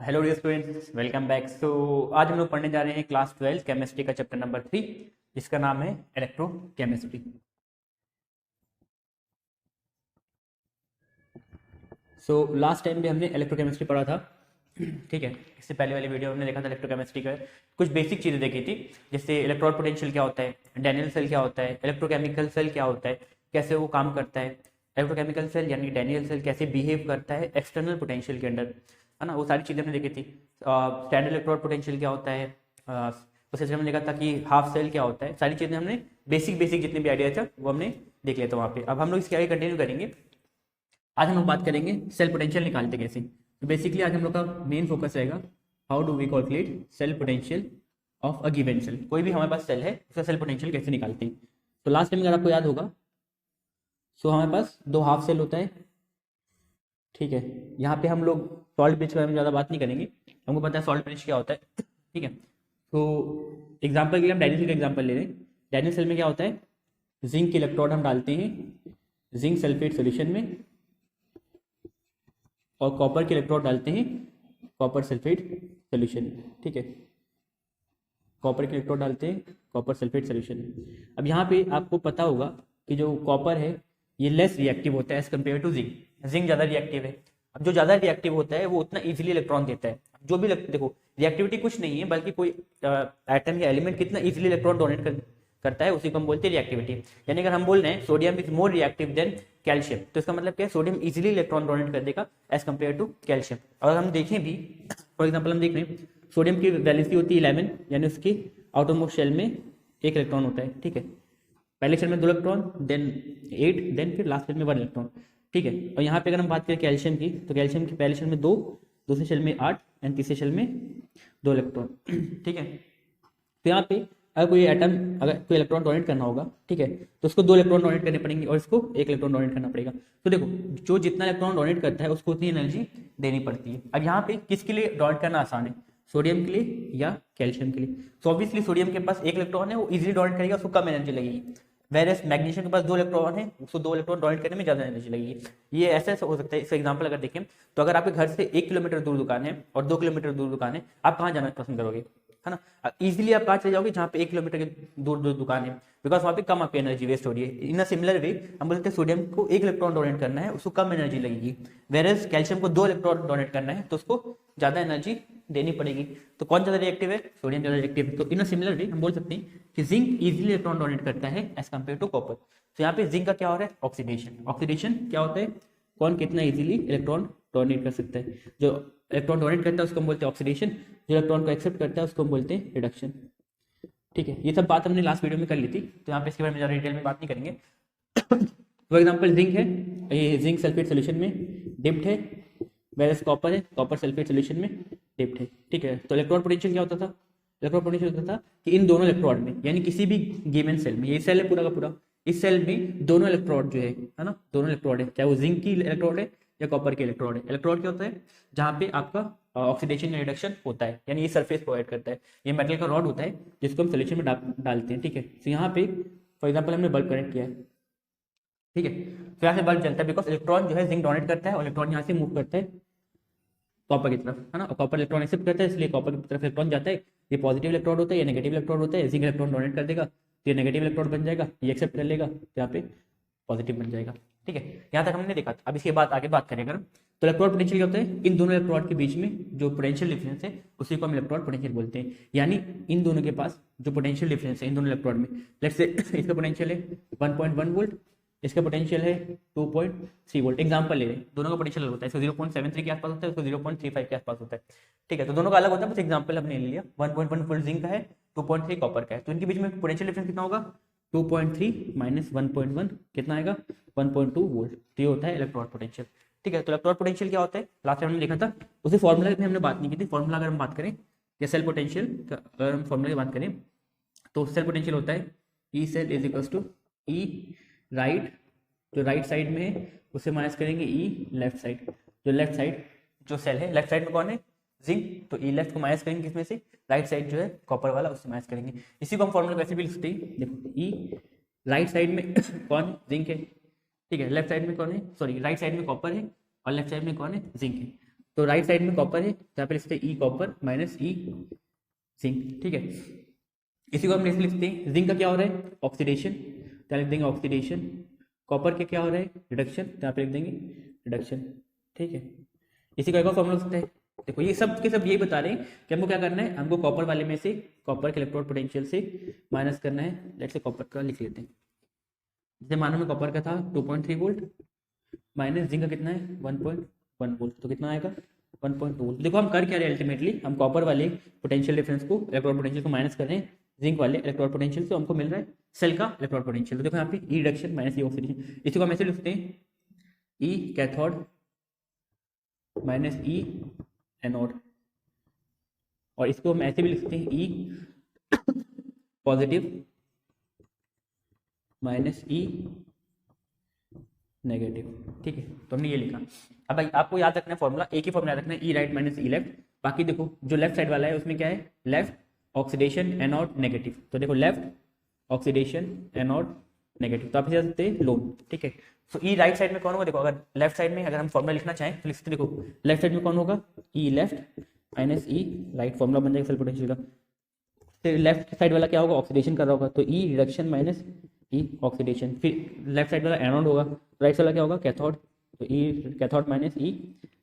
Hello dear students, welcome back. आज हम लोग पढ़ने जा रहे हैं क्लास 12 केमिस्ट्री का चैप्टर नंबर 3, जिसका नाम है इलेक्ट्रोकेमिस्ट्री। लास्ट टाइम भी हमने इलेक्ट्रोकेमिस्ट्री पढ़ा था। ठीक है, इससे पहले वाली वीडियो हमने देखा था इलेक्ट्रोकेमिस्ट्री का कुछ बेसिक चीज़ें देखी थी, जैसे इलेक्ट्रॉन पोटेंशियल क्या होता है, डैनियल सेल क्या होता है, इलेक्ट्रोकेमिकल सेल क्या होता है, कैसे वो काम करता है, इलेक्ट्रोकेमिकल सेल यानी डैनियल सेल कैसे बिहेव करता है एक्सटर्नल पोटेंशियल के अंडर, है ना। वो सारी चीज़ें हमने देखी थी। स्टैंडर्ड इलेक्ट्रॉन पोटेंशियल क्या होता है, उसे हमने देखा था कि हाफ सेल क्या होता है। सारी चीज़ें हमने बेसिक बेसिक जितने भी आइडिया था वो हमने देख लिया था वहाँ पे। अब हम लोग इसके आगे कंटिन्यू करेंगे। आज हम लोग बात करेंगे सेल पोटेंशियल निकालते कैसे। तो बेसिकली आज हम लोग का मेन फोकस रहेगा how do we calculate cell potential of a given cell. कोई भी हमारे पास सेल है उसका सेल पोटेंशियल कैसे निकालते हैं। तो लास्ट टाइम अगर आपको याद होगा, हमारे पास दो हाफ सेल होता है। ठीक है, यहाँ पे हम लोग सॉल्ट ब्रिज के बारे में ज़्यादा बात नहीं करेंगे, हमको पता है सॉल्ट ब्रिज क्या होता है। ठीक है, तो एग्जाम्पल के लिए हम डायनी सेल का एग्जाम्पल ले रहे हैं। डायनी सेल में क्या होता है, जिंक के इलेक्ट्रोड हम डालते हैं जिंक सल्फेट सोल्यूशन में, और कॉपर के इलेक्ट्रोड डालते हैं कॉपर सल्फेट सोल्यूशन में। ठीक है, कॉपर के इलेक्ट्रोड डालते हैं कॉपर सल्फेट सोल्यूशन में। अब यहाँ पे आपको पता होगा कि जो कॉपर है ये लेस रिएक्टिव होता है as compare to zinc. Zinc ज़्यादा रिएक्टिव है। अब जो ज़्यादा रिएक्टिव होता है वो उतना इजीली इलेक्ट्रॉन देता है। जो भी देखो, रिएक्टिविटी कुछ नहीं है बल्कि कोई एटम या एलिमेंट कितना इजीली इलेक्ट्रॉन डोनेट करता है, उसी को हम बोलते हैं रिएक्टिविटी। यानी अगर हम बोल रहे हैं sodium is more reactive than calcium, तो इसका मतलब क्या है, सोडियम इजीली इलेक्ट्रॉन डोनेट कर देगा एज कम्पेयर टू कैल्शियम। अगर हम देखें भी, फॉर एग्जाम्पल हम देख रहे हैं सोडियम की वैलेंसी होती है 11, यानी उसकी आउटरमोस्ट शेल में एक इलेक्ट्रॉन होता है। ठीक है, पहले शेल में 2 इलेक्ट्रॉन, देन 8, देन फिर लास्ट शेल में 1 इलेक्ट्रॉन। ठीक है, और यहाँ पे अगर हम बात करें कैल्शियम की, तो कैल्शियम की पहले शेल में 2, दूसरे शेल में 8 एंड तीसरे शेल में 2 इलेक्ट्रॉन। ठीक है, तो यहाँ पे अगर कोई एटम, अगर कोई इलेक्ट्रॉन डोनेट करना होगा, ठीक है, तो उसको 2 इलेक्ट्रॉन डोनेट करने पड़ेंगे और इसको 1 इलेक्ट्रॉन डोनेट करना पड़ेगा। तो देखो, जो जितना इलेक्ट्रॉन डोनेट करता है उसको उतनी एनर्जी देनी पड़ती है। अब यहाँ पे किसके लिए डोनेट करना आसान है, सोडियम के लिए या कैल्शियम के लिए। तो ऑब्वियसली सोडियम के पास 1 इलेक्ट्रॉन है, वो इजीली डोनेट करेगा, उसको कम एनर्जी लगेगी। वेरस मैग्नीशियम के पास 2 इलेक्ट्रॉन है, उसको 2 इलेक्ट्रॉन डोनेट करने में ज़्यादा एनर्जी लगेगी। ये ऐसा हो सकता है। इसका एग्जाम्पल अगर देखें तो अगर आपके घर से 1 किलोमीटर दूर दुकान है और 2 किलोमीटर दूर दुकान है, आप कहाँ जाना पसंद करोगे, है ना। इजीली आप कहाँ चले जाओगे, जहाँ पे 1 किलोमीटर के दूर दूर दुकान है, बिकॉज वहाँ पे कम आपकी एनर्जी वेस्ट हो रही है। इन अ सिमिलर वे हम बोलते हैं सोडियम को 1 इलेक्ट्रॉन डोनेट करना है, उसको कम एनर्जी लगेगी। वेरस कैल्शियम को 2 इलेक्ट्रॉन डोनेट करना है, तो उसको ज़्यादा एनर्जी देनी पड़ेगी। तो कौन ज़्यादा रिएक्टिव है, सोडियम ज़्यादा रिएक्टिव है। तो इन अ सिमिलर वे हम बोल सकते हैं कि जिंक इजीली इलेक्ट्रॉन डोनेट करता है एज कम्पेयर टू कॉपर। तो यहाँ पे जिंक का क्या हो रहा है, ऑक्सीडेशन। ऑक्सीडेशन क्या होता है, कौन कितना इजीली इलेक्ट्रॉन डोनेट कर सकता है। जो इलेक्ट्रॉन डोनेट करता है उसको हम बोलते हैं ऑक्सीडेशन, जो इलेक्ट्रॉन को एक्सेप्ट करता है उसको हम बोलते हैं रिडक्शन। ठीक है, ये सब बात हमने लास्ट वीडियो में कर ली थी, तो यहाँ पे इसके बारे में ज़्यादा डिटेल में बात नहीं करेंगे। फॉर एग्जाम्पल जिंक है, ये जिंक सल्फेट सोल्यूशन में डिप्ड है, वेरस कॉपर है, कॉपर सल्फेट सोल्यूशन में डिप्ड है। ठीक है, तो इलेक्ट्रॉन पोटेंशियल क्या होता था, इलेक्ट्रॉन पोटेंशियल होता था कि इन दोनों इलेक्ट्रोड में, यानी किसी भी गिवन सेल में, ये सेल है पूरा का पूरा, इस सेल में दोनों इलेक्ट्रोड जो है ना, दोनों इलेक्ट्रोड है, चाहे वो जिंक की इलेक्ट्रोड है या कॉपर के इलेक्ट्रोड है। इलेक्ट्रोड क्या होता है, जहाँ पे आपका ऑक्सीडेशन या रिडक्शन होता है, यानी ये सरफेस प्रोवाइड करता है। ये मेटल का रॉड होता है जिसको हम सोल्यूशन में डालते हैं। ठीक है, तो यहाँ पे फॉर एग्जाम्पल हमने बल्ब कनेक्ट किया है। ठीक है, तो यहाँ से बल्ब जलता है, बिकॉज इलेक्ट्रॉन जो है जिंक डोनेट करता है और इलेक्ट्रॉन यहाँ से मूव करता है कॉपर की तरफ, है ना, और कॉपर इलेक्ट्रॉन एक्सेप्ट करता है, इसलिए कॉपर की तरफ इलेक्ट्रॉन जाता है। ये पॉजिटिव इलेक्ट्रोड होता है, ये नेगेटिव इलेक्ट्रोड होता है। जिंक इलेक्ट्रॉन डोनेट कर देगा तो ये नेगेटिव इलेक्ट्रोड बन जाएगा, ये एक्सेप्ट कर लेगा तो यहाँ पे पॉजिटिव बन जाएगा। ठीक है, यहाँ तक हमने देखा। अब इसके बाद आगे बात करें अगर, तो इलेक्ट्रॉन पोटेंशियल क्या होता है, इन दोनों इलेक्ट्रोड के बीच में जो पोटेंशियल डिफरेंस है उसी को हम इलेक्ट्रॉन पोटेंशियल बोलते हैं। यानी इन दोनों के पास जो पोटेंशियल डिफरेंस है इन दोनों इलेक्ट्रोड में, लेट्स से इसका पोटेंशियल है 1.1 वोल्ट, इसका पोटेंशियल है 2.3 वोल्ट। एग्जांपल ले रहे हैं, दोनों का पोटेंशियल होता है, इसको 0.73 के आसपास होता है, उसको 0.35 के आसपास होता है। ठीक है, तो दोनों का अलग होता है, बस एग्जांपल हमने ले लिया। 1.1 वोल्ट जिंक का है, 2.3 कॉपर का है, तो इनके बीच में पोटेंशियल डिफरेंस कितना होगा, 2.3 माइनस 1.1 कितना आएगा, 1.2 वोल्ट। तो ये होता है इलेक्ट्रॉन पोटेंशियल। ठीक है, तो इलेक्ट्रॉन पोटेंशियल क्या होता है, लास्ट टाइम हमने देखा था, उसी फॉर्मूला में हमने बात नहीं की थी। फॉर्मूला अगर हम बात करें या सेल पोटेंशियल, अगर हम फॉर्मूला की बात करें तो सेल पोटेंशियल होता है E cell is equals to E right, जो राइट साइड में है उसे माइनस करेंगे ई लेफ्ट साइड। जो लेफ्ट साइड जो सेल है, लेफ्ट साइड में कौन है, जिंक, तो ई लेफ्ट को माइनस करेंगे किसमें से, राइट साइड जो है कॉपर वाला, उससे माइनस करेंगे। इसी को हम फॉर्मूला वैसे भी लिख सकते हैं। देखो, ई राइट साइड में कौन है, जिंक है। ठीक है, लेफ्ट साइड में कौन है, सॉरी राइट साइड में कॉपर है और लेफ्ट साइड में कौन है, जिंक है। तो राइट साइड में कॉपर है, तो यहाँ पे लिखते हैं ई कॉपर माइनस ई जिंक, ठीक है। इसी को हम नेक्स्ट लिखते हैं, जिंक का क्या हो रहा है ऑक्सीडेशन, तो लिख देंगे ऑक्सीडेशन, कॉपर के क्या हो रहा है रिडक्शन, तो यहाँ पे लिख देंगे रिडक्शन, ठीक है। इसी का एक और फॉर्मूला सकता है, देखो ये सब के सब यही बता रहे हैं कि हमको क्या करना है, हमको कॉपर वाले में से कॉपर के इलेक्ट्रोड पोटेंशियल से माइनस करना है। लेट्स से कॉपर का लिख लेते हैं, जैसे मानो में कॉपर का था 2.3 वोल्ट माइनस जिंक का कितना है 1.1 वोल्ट, तो कितना आएगा 1.2 वोल्ट। देखो हम कर क्या रहे हैं अल्टीमेटली, हम कॉपर वाले पोटेंशियल डिफरेंस को इलेक्ट्रोड पोटेंशियल को माइनस कर रहे हैं जिंक वाले इलेक्ट्रोड पोटेंशियल से, हमको मिल रहा है सेल का इलेक्ट्रोड पोटेंशियल। तो देखो यहाँ पे ई रिडक्शन माइनस ई ऑक्सीडेशन, इसी को हम ऐसे लिखते हैं ई कैथोड माइनस ई एनोड, और इसको हम ऐसे भी लिखते हैं ई पॉजिटिव माइनस ई नेगेटिव, ठीक है। तो हमने ये लिखा। अब भाई आपको याद रखना है फॉर्मूला, एक ही फॉर्मूला याद रखना है, ई राइट माइनस ई लेफ्ट। बाकी देखो जो लेफ्ट साइड वाला है उसमें क्या है, लेफ्ट ऑक्सीडेशन एनोड नेगेटिव, तो देखो लेफ्ट ऑक्सीडेशन एनोड नेगेटिव, तो आप इसे सकते हैं लोन, ठीक है। तो ई राइट साइड में कौन होगा, देखो अगर लेफ्ट साइड में अगर हम फॉर्मूला लिखना चाहें तो लिखते देखो लेफ्ट साइड में कौन होगा, ई लेफ्ट माइनस ई राइट, फॉर्मूला बन जाएगा सेल पोटेंशियल का। तो लेफ्ट साइड वाला क्या होगा ऑक्सीडेशन कर रहा होगा, तो ई रिडक्शन माइनस ई ऑक्सीडेशन, फिर लेफ्ट साइड वाला एनोड होगा, राइट वाला क्या होगा कैथोड, तो ई कैथोड माइनस ई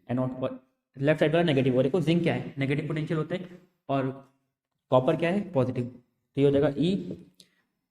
एनोड, और लेफ्ट साइड वाला नेगेटिव, और देखो जिंक क्या है नेगेटिव पोटेंशियल होता है और कॉपर क्या है पॉजिटिव, तो ये हो जाएगा ई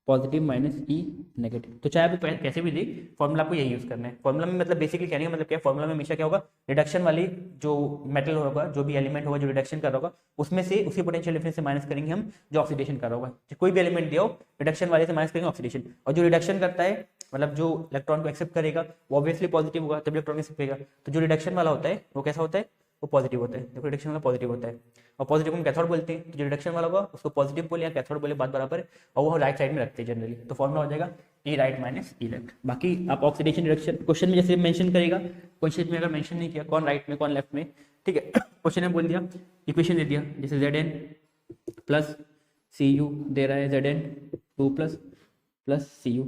पॉजिटिव माइनस ई नेगेटिव। तो चाहे आपको कैसे भी दे फॉर्मूला आपको यही यूज करना है। फॉर्मूला में मतलब बेसिकली कहने का मतलब क्या है, फॉर्मूला में हमेशा क्या होगा रिडक्शन वाली जो मेटल होगा जो भी एलिमेंट होगा जो रिडक्शन कर रहा होगा उसमें से उसकी पोटेंशियल डिफरेंस से माइनस करेंगे हम जो ऑक्सीडेशन कर रहा होगा। कोई भी एलिमेंट दिया हो रिडक्शन वाले से माइनस करेंगे ऑक्सीडेशन, और जो रिडक्शन करता है मतलब जो इलेक्ट्रॉन को एक्सेप्ट करेगा वो ऑब्वियसली पॉजिटिव होगा तब इलेक्ट्रॉन एक्सेप्ट करेगा, तो जो रिडक्शन वाला होता है वो कैसा होता है वो पॉजिटिव होता है। देखो रिडक्शन वाला पॉजिटिव होता है और पॉजिटिव हम कैथोड बोलते हैं, तो जो रिडक्शन वाला होगा उसको पॉजिटिव बोले या कैथोड बोले बात बराबर है, और वो राइट साइड में रखते हैं जनरली। तो फॉर्मूला हो जाएगा ई राइट माइनस ई लेफ्ट। बाकी आप ऑक्सीडेशन रिडक्शन क्वेश्चन में जैसे मेंशन करेगा, क्वेश्चन में अगर मेंशन नहीं किया कौन राइट में कौन लेफ्ट में, ठीक है, क्वेश्चन में बोल दिया इक्वेशन दे दिया जैसे Zn प्लस Cu दे रहा है Zn 2 प्लस Cu,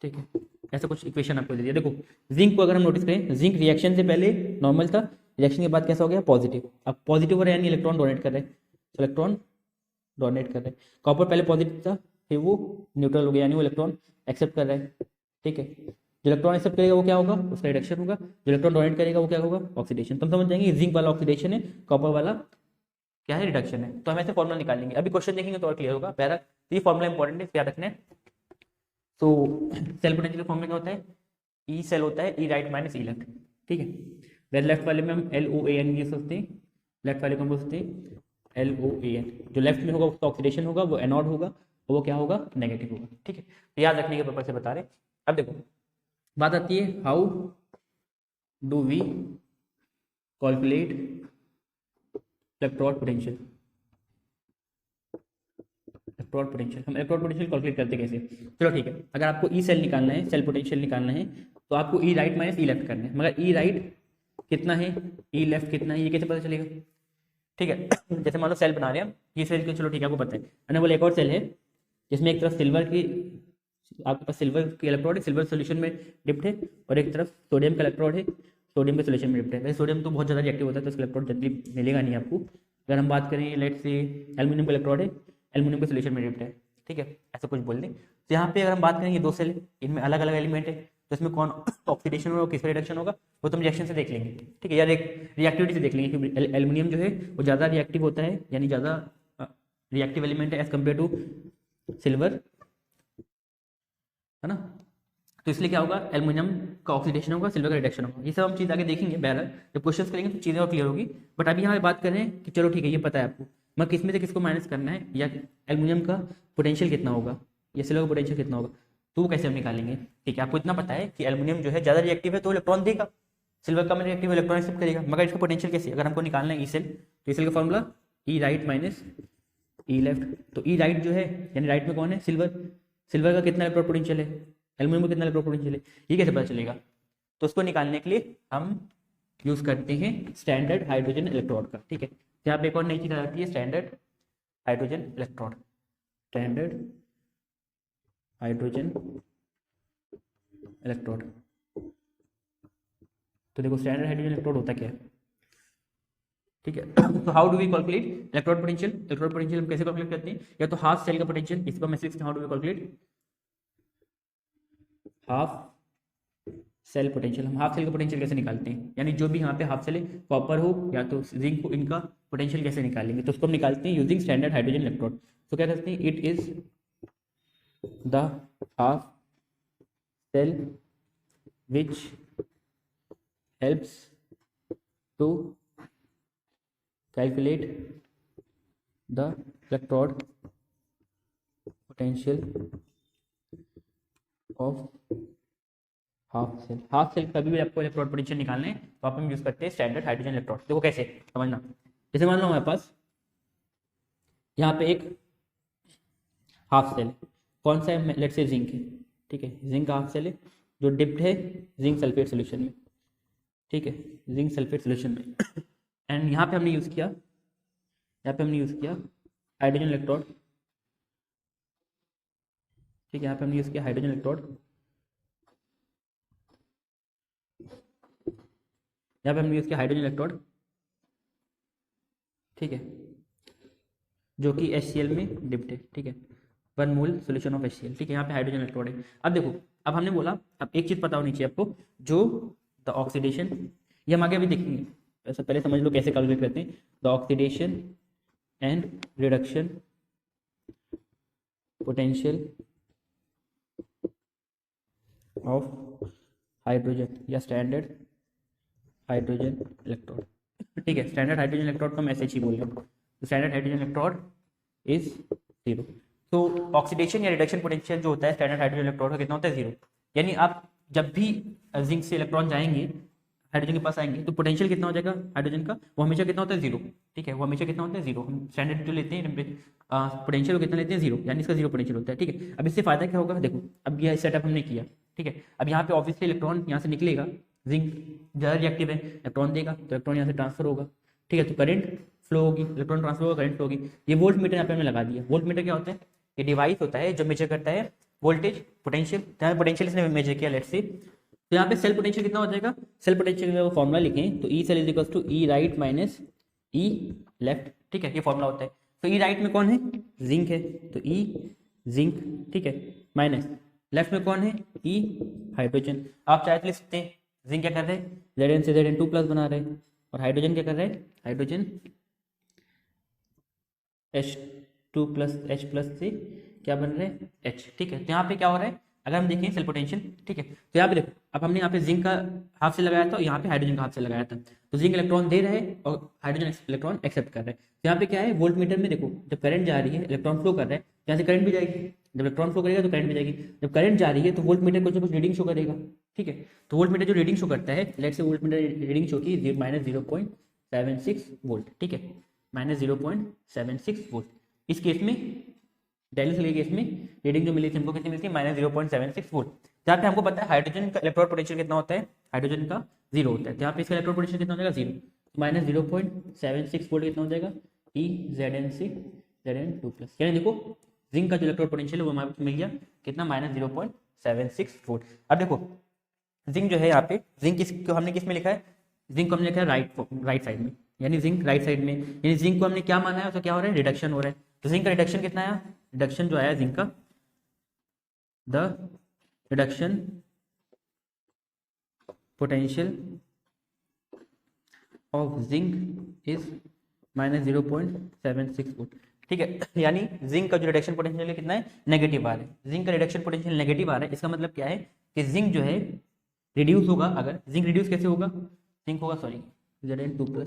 ठीक है, ऐसा कुछ इक्वेशन आपको दे दिया। देखो जिंक को अगर हम नोटिस करें, जिंक रिएक्शन से पहले नॉर्मल था, रिएक्शन के बाद कैसा हो गया पॉजिटिव। अब पॉजिटिव हो रहा है यानी इलेक्ट्रॉन डोनेट कर रहे हैं, इलेक्ट्रॉन डोनेट कर रहे हैं। कॉपर पहले पॉजिटिव था फिर वो न्यूट्रल हो गया यानी वो इलेक्ट्रॉन एक्सेप्ट कर रहा है, ठीक है। जो इलेक्ट्रॉन एक्सेप्ट करेगा वो क्या होगा उसका रिडक्शन होगा, जो इलेक्ट्रॉन डोनेट करेगा वो क्या होगा ऑक्सीडेशन। तो हम समझ जाएंगे जिंक वाला ऑक्सीडेशन है, कॉपर वाला क्या है रिडक्शन है। तो हम ऐसे फॉर्मूला निकाल लेंगे, अभी क्वेश्चन देखेंगे तो और क्लियर होगा। पहला ये फॉर्मूला इंपॉर्टेंट है, याद रखना है। तो सेल पोटेंशियल फॉर्मूला क्या होता है, ई सेल होता है ई राइट माइनस ई लेफ्ट, ठीक है। देन लेफ्ट वाले में हम LOAN यूज करते हैं, लेफ्ट वाले को हम बोलते हैं LOAN। जो लेफ्ट में होगा उसका ऑक्सीडेशन होगा वो एनोड होगा और वो क्या होगा नेगेटिव होगा, ठीक है। तो याद रखने के पर्पज से बता रहे। अब देखो बात आती है how do we calculate electrode potential. Electrode potential हम इलेक्ट्रोड पोटेंशियल कैलकुलेट करते कैसे, चलो ठीक है। अगर आपको ई सेल निकालना है, सेल पोटेंशियल निकालना है, तो आपको ई राइट माइनस ई लेफ्ट करना है। मगर ई राइट कितना है ई लेफ्ट कितना है ये कैसे पता चलेगा, ठीक है। जैसे मान लो सेल बना रहे हैं ये सेल के, चलो ठीक है आपको पता है। मैंने बोला एक और सेल है जिसमें एक तरफ सिल्वर की आपके पास सिल्वर की इलेक्ट्रोड है, सिल्वर सोल्यूशन में डिप्ट है, और एक तरफ सोडियम का इलेक्ट्रोड है, सोडियम के सोल्यूशन में डिप्ट है। वैसे सोडियम तो बहुत ज़्यादा रिएक्टिव होता है तो इसका इलेक्ट्रोड जल्दी मिलेगा नहीं आपको। अगर हम बात करें लेट से एल्यूमिनियम का इलेक्ट्रोड है, एल्यूमिनियम के सोल्यूशन में डिप्ट है, ठीक है, ऐसा कुछ बोल दें। तो यहाँ पे अगर हम बात करें ये दो सेल है, इनमें अलग अलग एलिमेंट है, तो इसमें कौन ऑक्सीडेशन होगा किसका रिडक्शन होगा वो तुम रिएक्शन से देख लेंगे, ठीक है, या रिएक्टिविटी से देख लेंगे। क्योंकि एल्यूमिनियम जो है वो ज़्यादा रिएक्टिव होता है यानी ज़्यादा रिएक्टिव एलिमेंट है एज कम्पेयर टू सिल्वर, है ना। तो इसलिए क्या होगा एल्यूमिनियम का ऑक्सीडेशन होगा सिल्वर का रिडक्शन होगा। ये सब हम चीज़ आगे देखेंगे बहरहाल, जब क्वेश्चन करेंगे तो चीज़ें और क्लियर होगी। बट अभी यहाँ बात करें कि चलो ठीक है ये पता है आपको, मैं किस में से किसको माइनस करना है, या एल्यूमिनियम का पोटेंशियल कितना होगा या सिल्वर का पोटेंशियल कितना होगा, तो वो कैसे हम निकालेंगे। ठीक है, आपको इतना पता है कि एल्यूमिनियम जो है ज़्यादा रिएक्टिव है तो इलेक्ट्रॉन देगा, सिल्वर का में रिएक्टिव इलेक्ट्रॉन एक्सेप्ट करेगा। मगर इसका पोटेंशियल कैसे, अगर हमको निकालना है ई सेल, तो ई सेल का फॉर्मूला ई राइट माइनस ई लेफ्ट। तो ई राइट जो है यानी राइट में कौन है सिल्वर, सिल्वर का कितना इलेक्ट्रॉन पोटेंशियल है, एल्यूमिनियम का कितना इलेक्ट्रॉन पोटेंशियल है, ये कैसे पता चलेगा। तो उसको निकालने के लिए हम यूज़ करते हैं स्टैंडर्ड हाइड्रोजन इलेक्ट्रोड का। ठीक है, यहाँ पे एक और नई चीज़ आ जाती है standard hydrogen electrode, standard hydrogen electrode. तो देखो स्टैंडर्ड हाइड्रोजन इलेक्ट्रोड होता क्या है, ठीक है। तो how do we calculate electrode potential? Electrode potential हम कैसे कैलकुलेट करते हैं? या तो हाफ सेल का पोटेंशियल, इसको मैं six how do we calculate half cell potential, हम हाफ सेल का पोटेंशियल कैसे निकालते हैं, यानी जो भी यहाँ पे हाफ सेल है, कॉपर हो या तो जिंक हो, इनका पोटेंशियल कैसे निकालेंगे? तो उसको हम निकालते हैं यूजिंग स्टैंडर्ड हाइड्रोजन इलेक्ट्रोड। तो क्या करते हैं, it is the half cell which helps to calculate the electrode potential of half cell. Half cell कभी भी आपको इलेक्ट्रोड पोटेंशियल निकालना है तो आप हम यूज करते हैं स्टैंडर्ड हाइड्रोजन इलेक्ट्रोड। देखो कैसे समझना, जैसे मान लो हमारे पास यहाँ पे एक हाफ सेल, कौन सा है, लेट्स से जिंक है, ठीक है, जिंक हाफ सेल है जो डिप्ड है जिंक सल्फेट सोल्यूशन में, ठीक है, जिंक सल्फेट सोल्यूशन में। एंड यहाँ पे हमने यूज किया, यहाँ पे हमने यूज किया हाइड्रोजन इलेक्ट्रोड, ठीक है, यहाँ पे हमने यूज किया हाइड्रोजन इलेक्ट्रोड, यहाँ पे हमने यूज किया हाइड्रोजन इलेक्ट्रोड, ठीक है, जो कि HCl में डिप्ड है, ठीक है, 1 मोल सोल्यूशन ऑफ HCl, ठीक है, यहाँ पे हाइड्रोजन इलेक्ट्रोड है। अब देखो, अब हमने बोला, अब एक चीज पता होनी चाहिए आपको, जो द ऑक्सीडेशन, ये हम आगे भी देखेंगे, ऐसा पहले समझ लो कैसे कैलकुलेट करते हैं, the oxidation and reduction potential of hydrogen या स्टैंडर्ड हाइड्रोजन इलेक्ट्रोड, ठीक है, स्टैंडर्ड हाइड्रोजन इलेक्ट्रोड को हम ऐसे ही बोल रहे हैं, तो स्टैंडर्ड हाइड्रोजन इलेक्ट्रोड इज 0। तो ऑक्सीडेशन या रिडक्शन पोटेंशियल जो होता है स्टैंडर्ड हाइड्रोजन इलेक्ट्रोड का कितना होता है, 0। यानी आप जब भी जिंक से इलेक्ट्रॉन जाएंगे हाइड्रोजन के पास आएंगे तो पोटेंशियल कितना हो जाएगा हाइड्रोजन का, वो हमेशा कितना होता है, 0, ठीक है, वो हमेशा कितना होता है, 0। हम स्टैंडर्ड जो लेते हैं पोटेंशियल वो कितना लेते हैं, 0, यानी इसका 0 पोटेंशियल होता है, ठीक है। अब इससे फायदा क्या होगा, देखो अब यह सेटअप हमने किया, ठीक है, अब यहाँ पे ऑब्वियसली इलेक्ट्रॉन यहाँ से निकलेगा, जिंक ज़्यादा रिएक्टिव है, इलेक्ट्रॉन देगा तो इलेक्ट्रॉन यहाँ से ट्रांसफर होगा, ठीक है, तो करंट फ्लो होगी, इलेक्ट्रॉन ट्रांसफर होगा, करंट फ्लो होगी। ये वोल्ट मीटर यहाँ पे हमने लगा दिया। वोल्ट मीटर क्या होता है, ये डिवाइस होता है जो मेजर करता है वोल्टेज पोटेंशियल, जहाँ पोटेंशियल इसने मेजर किया लेट्स से, तो यहाँ पे सेल पोटेंशियल कितना हो जाएगा, सेल पोटेंशियल का फॉर्मूला लिखें तो E cell is equals to E right minus E left, ठीक है, ये फॉर्मूला होता है। तो ई राइट में कौन है, जिंक है, तो ई जिंक, ठीक है, माइनस लेफ्ट में कौन है, ई हाइड्रोजन। आप चाहे तो लिख सकते हैं जिंक क्या कर रहे हैं, Zn से Zn2+ बना रहे हैं, और हाइड्रोजन क्या कर रहे हैं, हाइड्रोजन H2+ H+ से क्या बन रहे हैं, H, ठीक है। तो यहाँ पे क्या हो रहा है, अगर हम देखें सेल पोटेंशियल, ठीक है, तो यहाँ पे देखो, अब हमने यहाँ पे जिंक का हाफ से लगाया था, यहाँ पे हाइड्रोजन का हाफ से लगाया था, तो जिंक इलेक्ट्रॉन दे रहे हैं और हाइड्रोजन इलेक्ट्रॉन एक्सेप्ट कर रहे हैं। तो यहाँ पे क्या है, वोल्ट मीटर में देखो, जब करंट जा रही है इलेक्ट्रॉन फ्लो कर रहा है, यहाँ से करंट भी जाएगी, जब इलेक्ट्रॉन फ्लो करेगा तो करंट भी जाएगी, जब करंट जा रही है तो वोल्ट मीटर कुछ ना कुछ रीडिंग शो करेगा, ठीक है। तो वोल्ट मीटर जो रीडिंग शो करता है, let's say volt meter reading show की -0.76 वोल्ट, ठीक है, -0.76 वोल्ट। इस केस में डेली सेल के केस में रीडिंग जो मिली थी हमको कितनी मिलती है, -0.76 वोल्ट। जहाँ पे हमको पता है हाइड्रोजन का इलेक्ट्रोड पोटेंशियल कितना होता है, हाइड्रोजन का 0 होता है, तो यहाँ पे इसका इलेक्ट्रोड पोटेंशियल कितना हो जाएगा, 0, -0.76 वोल्ट कितना हो जाएगा, ई Zn से Zn2+, यानी देखो जिंक का जो इलेक्ट्रोड पोटेंशियल है वो हमारे मिल गया कितना, -0.76 वोल्ट। अब देखो जिंक जो है, यहाँ पे जिंक को हमने किस में लिखा है, जिंक को हमने लिखा है राइट साइड में, यानी जिंक राइट साइड में, यानी जिंक को हमने क्या माना है, तो क्या हो रहा है, रिडक्शन हो रहा है। तो जिंक का रिडक्शन कितना आया, रिडक्शन जो आया जिंक का, the reduction potential of zinc is -0.76 volt, ठीक है, यानी जिंक का जो रिडक्शन पोटेंशियल कितना है, नेगेटिव आ रहा है। जिंक का रिडक्शन पोटेंशियल नेगेटिव आ रहा है, इसका मतलब क्या है कि जिंक जो है रिड्यूस होगा। अगर जिंक रिड्यूस कैसे होगा, जिंक होगा सॉरी Zn2+,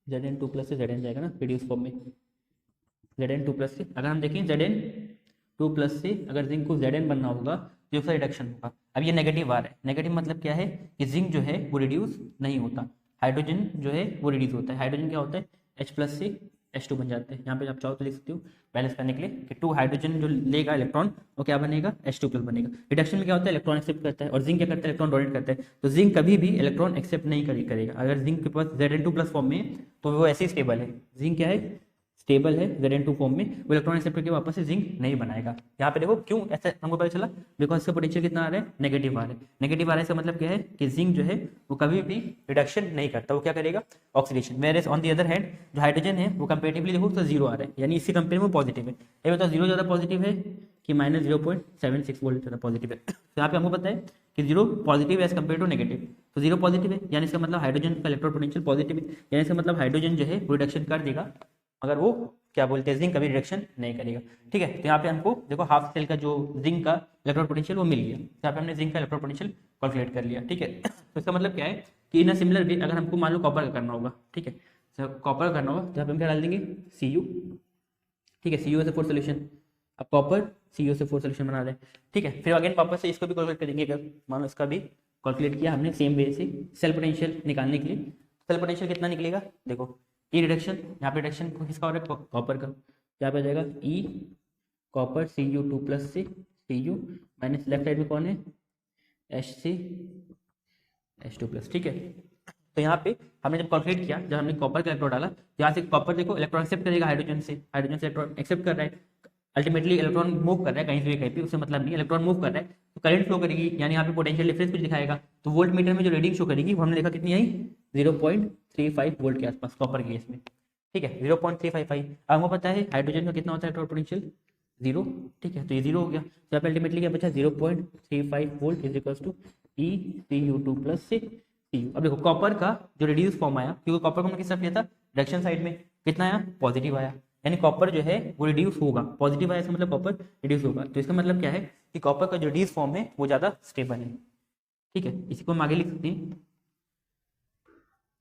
Zn2+ से Zn जाएगा ना रिड्यूस फॉर्म में, Zn2+ से अगर हम देखें Zn2+ से अगर जिंक को Zn बनना होगा तो उसका रिडक्शन होगा। अब ये नेगेटिव आ रहा है, नेगेटिव मतलब क्या है कि जिंक जो है वो रिड्यूस नहीं होता, हाइड्रोजन जो है वो रिड्यूस होता है। हाइड्रोजन क्या होता है, H+ से H2 बन जाते हैं। यहाँ पे आप चाहो तो लिख सकते हो बैलेंस करने के लिए कि 2 हाइड्रोजन जो लेगा इलेक्ट्रॉन वो क्या बनेगा, H2+ बनेगा। रिडक्शन में क्या होता है, इलेक्ट्रॉन एक्सेप्ट करता है, और जिंक क्या करता है, इलेक्ट्रॉन डोनेट करता है। तो जिंक कभी भी इलेक्ट्रॉन एक्सेप्ट नहीं करेगा। अगर जिंक के पास Zn2+ फॉर्म में तो वो ऐसे ही स्टेबल है, जिंक क्या है, स्टेबल है Zn2 फॉर्म में, वो इलेक्ट्रॉन एक्सेप्ट करके वापस से जिंक नहीं बनाएगा। यहाँ पे देखो क्यों ऐसा हमको पता चला, बिकॉज इसका पोटेंशियल कितना आ रहा है, नेगेटिव आ रहा है। नेगेटिव आ रहा है इसका मतलब क्या है कि जिंक जो है वो कभी भी रिडक्शन नहीं करता, वो क्या करेगा, oxidation. Where on the other hand जो हाइड्रोजन है वो कंपेरेटिवली देखो तो जीरो आ रहा है, यानी इसी कंपेयर में पॉजिटिव है। ये बताओ जीरो ज़्यादा पॉजिटिव है कि माइनस 0.76 वोल्ट ज़्यादा पॉजिटिव है। तो यहाँ पे हमको पता है कि zero positive as compare to negative, तो जीरो पॉजिटिव है यानी इसका मतलब हाइड्रोजन का इलेक्ट्रॉन पोटेंशियल पॉजिटिव है, यानी इसका मतलब हाइड्रोजन जो है वो रिडक्शन कर देगा, मगर वो क्या बोलते हैं, जिंक कभी रिडक्शन नहीं करेगा। ठीक है, तो यहाँ पे हमको देखो हाफ सेल का जो जिंक का इलेक्ट्रॉन पोटेंशियल वो मिल गया, यहाँ पे हमने जिंक का इलेक्ट्रॉन पोटेंशियल कैलकुलेट कर लिया। ठीक है, तो इसका मतलब क्या है कि इन सिमिलर वे अगर हमको मान लो कॉपर का करना होगा, ठीक है, तो कॉपर करना होगा तो यहाँ पे हम क्या डाल देंगे, Cu। ठीक है, CuSO4 सोल्यूशन, अब कॉपर CuSO4 सोल्यूशन बना रहे हैं। ठीक है, फिर अगेन वापस से इसको भी कैलकुलेट करेंगे, अगर मान लो इसका भी कैलकुलेट किया हमने सेम वे से सेल पोटेंशियल निकालने के लिए। सेल पोटेंशियल कितना निकलेगा, देखो ई रिडक्शन, यहाँ पे रिडक्शन किसका हो रहा है, कॉपर का, यहाँ पे आ जाएगा ई कॉपर Cu2 प्लस से Cu माइनस लेफ्ट साइड में कौन है, H2 प्लस। ठीक है, तो यहाँ पे हमने जब कैलकुलेट किया, जब हमने कॉपर का इलेक्ट्रॉन डाला, यहाँ से कॉपर देखो इलेक्ट्रॉन एक्सेप्ट करेगा हाइड्रोजन से, हाइड्रोजन से इलेक्ट्रॉन एक्सेप्ट कर रहा है, अल्टीमेटली इलेक्ट्रॉन मूव कर रहा है कहीं से भी कहीं पे, उससे मतलब नहीं, इलेक्ट्रॉन मूव कर रहा है तो करंट फ्लो करेगी, यानी यहाँ पे पोटेंशियल डिफरेंस कुछ दिखाएगा। तो वोल्ट मीटर में जो रीडिंग शो करेगी वो हमने देखा कितनी आई, 0.35 वोल्ट के आसपास कॉपर के केस में। ठीक है, 0.355। अब हमको पता है हाइड्रोजन का कितना होता है इलेक्ट्रॉन पोटेंशियल, 0। ठीक है, तो ये 0 हो गया, तो यहाँ पे अल्टीमेटली क्या बचा, 0.35 volt is equals to E Cu2 plus से Cu। अब देखो कॉपर का जो रिड्यूस फॉर्म आया, क्योंकि कॉपर को हमने किस तरफ लिया था, रिडक्शन साइड में, कितना आया, पॉजिटिव आया, यानी कॉपर जो है वो रिड्यूस होगा, पॉजिटिव आया इसका मतलब कॉपर रिड्यूस होगा। तो इसका मतलब क्या है कि कॉपर का जो रिड्यूस फॉर्म है वो ज़्यादा स्टेबल है। ठीक है, इसी को हम आगे लिख सकते हैं,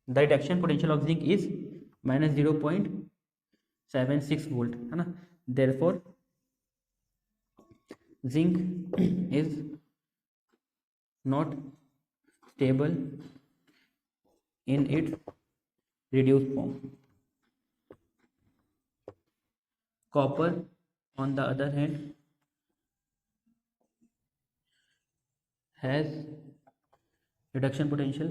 the reduction potential of zinc is minus 0.76 volt, है ना। Therefore zinc is not stable in its reduced form. Copper, on the other hand, has reduction potential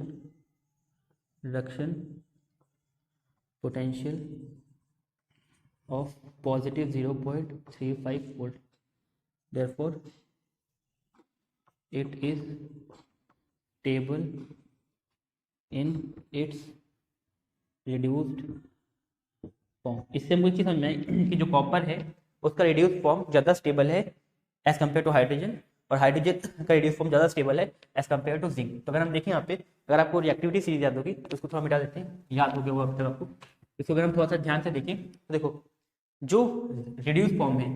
of positive 0.35 volt. Therefore, it is stable in its reduced form. इससे मुझे चीज समझ में आई कि जो copper है उसका रिड्यूस्ड फॉर्म ज़्यादा स्टेबल है एज कम्पेयर टू हाइड्रोजन, और हाइड्रोजन का रिड्यूस्ड फॉर्म ज़्यादा स्टेबल है एज कम्पेयर टू जिंक। तो अगर हम देखें यहाँ पे, अगर आपको रिएक्टिविटी सीरीज याद होगी तो उसको थोड़ा मिटा देते हैं, याद हो गया वो अब तक आपको। इसको अगर हम थोड़ा सा ध्यान से देखें तो देखो जो रिड्यूस फॉर्म है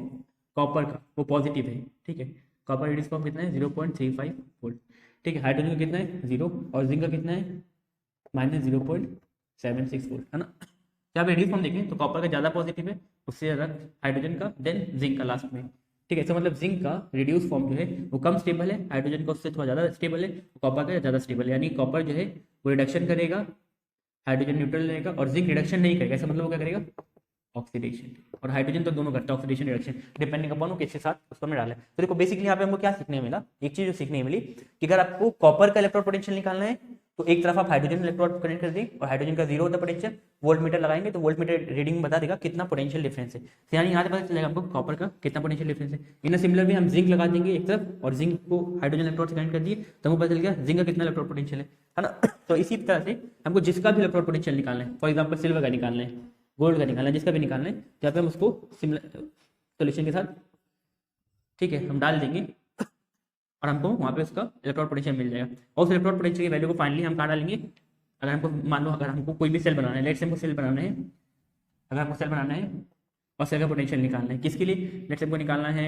कॉपर का वो पॉजिटिव है। ठीक है, कॉपर रिड्यूस फॉर्म कितना है, 0.35 वोल्ट। ठीक है, हाइड्रोजन का कितना है, 0, और जिंक का कितना है, माइनस 0.76 वोल्ट, है ना। जब रिड्यूस फॉर्म देखें तो कॉपर का ज़्यादा पॉजिटिव है, उससे ज़्यादा हाइड्रोजन का, देन जिंक का लास्ट में। ठीक है, इसका मतलब जिंक का रिड्यूस फॉर्म जो है वो कम स्टेबल है, हाइड्रोजन का उससे थोड़ा ज़्यादा स्टेबल है, कॉपर का ज़्यादा स्टेबल है, यानी कॉपर जो है वो रिडक्शन करेगा, हाइड्रोजन न्यूट्रल रहेगा, और जिंक रिडक्शन नहीं करेगा। इसका मतलब वो क्या करेगा, ऑक्सीडेशन, और हाइड्रोजन तो दोनों करता है, ऑक्सीडेशन रिडक्शन, डिपेंडिंग अपॉन वो किसके साथ उसको हमने डाला है। तो देखो बेसिकली यहाँ पे हमको क्या सीखने मिला, एक चीज जो सीखने मिली कि अगर आपको कॉपर का इलेक्ट्रॉन पोटेंशियल निकालना है तो एक तरफ आप हाइड्रोजन इलेक्ट्रॉन कनेक्ट कर दें, और हाइड्रोजन का 0 होता है पोटेंशियल, वोल्ट मीटर लगाएंगे तो वोल्ट मीटर रीडिंग बता देगा कितना पोटेंशियल डिफरेंस है। तो यानी यहाँ से पता चलेगा हमको कॉपर का कितना पोटेंशियल डिफरेंस है। इन सिमिलर भी हम जिंक लगा देंगे एक तरफ, और जिंक को हाइड्रोजन इलेक्ट्रॉन से कनेक्ट कर दिए तो हमको पता चल गया जिंक का कितना इलेक्ट्रॉन पोटेंशियल है ना। तो इसी तरह से हमको जिसका भी इलेक्ट्रॉन पोटेंशियल निकालना है, फॉर एग्जाम्पल सिल्वर का निकालना है, गोल्ड का निकालना है, जिसका भी निकालना है, जहाँ पे हम उसको सोल्यूशन के साथ, ठीक है, हम डाल देंगे और हमको वहाँ पे उसका इलेक्ट्रॉन पोटेंशियल मिल जाएगा। और उस इलेक्ट्रॉन पोटेंशियल की वैल्यू को फाइनली हम कहाँ डालेंगे, अगर हमको मान लो अगर हमको कोई भी सेल बनाना है, लेट्स से हमको सेल बनाना है, अगर हमको सेल बनाना है और सेल का पोटेंशियल निकालना है, किसके लिए, लेट्स से हमको निकालना है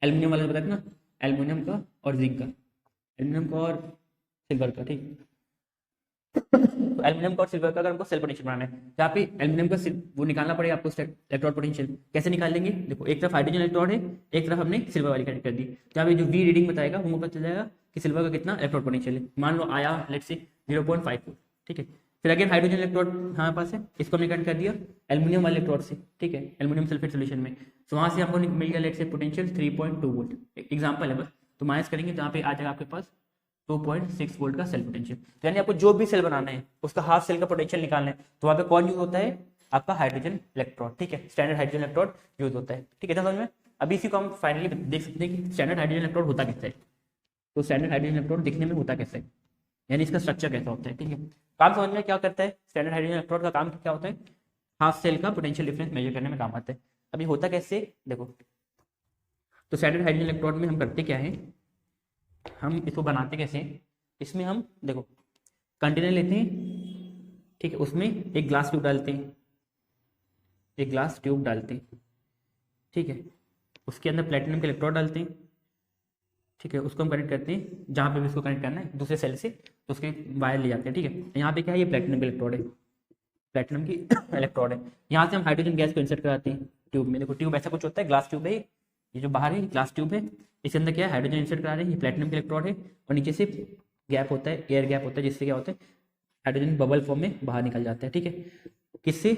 एल्यूमिनियम वाला बताया ना, एल्यूमिनियम का और जिंक का, एल्यूमिनियम का और सिल्वर का। ठीक, तो एल्यूमिनियम का और सिल्वर का अगर हमको सेल पोटेंशियल बनाना है, जहाँ पे एल्यूमिनियम का वो निकालना पड़ेगा आपको इलेक्ट्रॉन पोटेंशियल। कैसे निकालेंगे, देखो एक तरफ हाइड्रोजन इलेक्ट्रॉन है, एक तरफ हमने सिल्वर वाली कनेक्ट कर दी, जहाँ पे जो वी रीडिंग बताएगा वो पता चल जाएगा कि सिल्वर का कितना इलेक्ट्रॉन पोटेंशियल है। मान लो आया लेट्स से 0.5। ठीक है, फिर अगेन हाइड्रोजन इलेक्ट्रोड हमारे पास है, इसको हमने कनेक्ट कर दिया एल्यूमिनियम वाले इलेक्ट्रोड से। ठीक है, एल्यूमिनियम सल्फेट सोल्यूशन में, तो वहाँ से हमको मिल गया let's say potential 3.2 volt, example है बस। तो माइनस करेंगे जहाँ पे आ जाएगा आपके पास 2.6 वोल्ट का सेल पोटेंशियल। तो यानी आपको जो भी सेल बनाना है उसका हाफ सेल का पोटेंशियल निकालना है, तो वहाँ पे कौन यूज होता है, आपका हाइड्रोजन इलेक्ट्रोड, ठीक है, स्टैंडर्ड हाइड्रोजन इलेक्ट्रोड यूज होता है, ठीक है, समझ में। अभी इसी को हम फाइनली देख सकते हैं कि स्टैंडर्ड हाइड्रोजन इलेक्ट्रोड होता कैसे है। तो स्टैंडर्ड हाइड्रोजन इलेक्ट्रोड दिखने में होता कैसे है, यानी इसका स्ट्रक्चर कैसा होता है, ठीक है। काम समझ में क्या करता है, स्टैंडर्ड हाइड्रोजन इलेक्ट्रोड का काम क्या होता है, हाफ सेल का पोटेंशियल डिफरेंस मेजर करने में काम आता है। अभी होता कैसे देखो, तो स्टैंडर्ड हाइड्रोजन इलेक्ट्रोड में हम करते क्या है, हम इसको बनाते कैसे हैं, इसमें हम देखो कंटेनर लेते हैं, ठीक है, उसमें एक ग्लास ट्यूब डालते हैं, एक ग्लास ट्यूब डालते हैं, ठीक है, उसके अंदर प्लेटिनम के इलेक्ट्रोड डालते हैं, ठीक है, उसको हम कनेक्ट करते हैं जहाँ पे भी उसको कनेक्ट करना है दूसरे सेल से, तो उसके वायर ले जाते हैं, ठीक है। यहाँ पे क्या है, ये प्लेटिनम का इलेक्ट्रोड है, प्लेटिनम की इलेक्ट्रोड है, यहाँ से हम हाइड्रोजन गैस को इंसर्ट कराते हैं ट्यूब में। देखो ट्यूब ऐसा कुछ होता है, ग्लास ट्यूब है, ये जो बाहर है ग्लास ट्यूब है, इसके अंदर क्या है, हाइड्रोजन इंसर्ट करा रहे हैं, ये प्लेटिनम का इलेक्ट्रोड है, और नीचे से गैप होता है, एयर गैप होता है, जिससे क्या होता है, हाइड्रोजन बबल फॉर्म में बाहर निकल जाता है, ठीक है। किससे,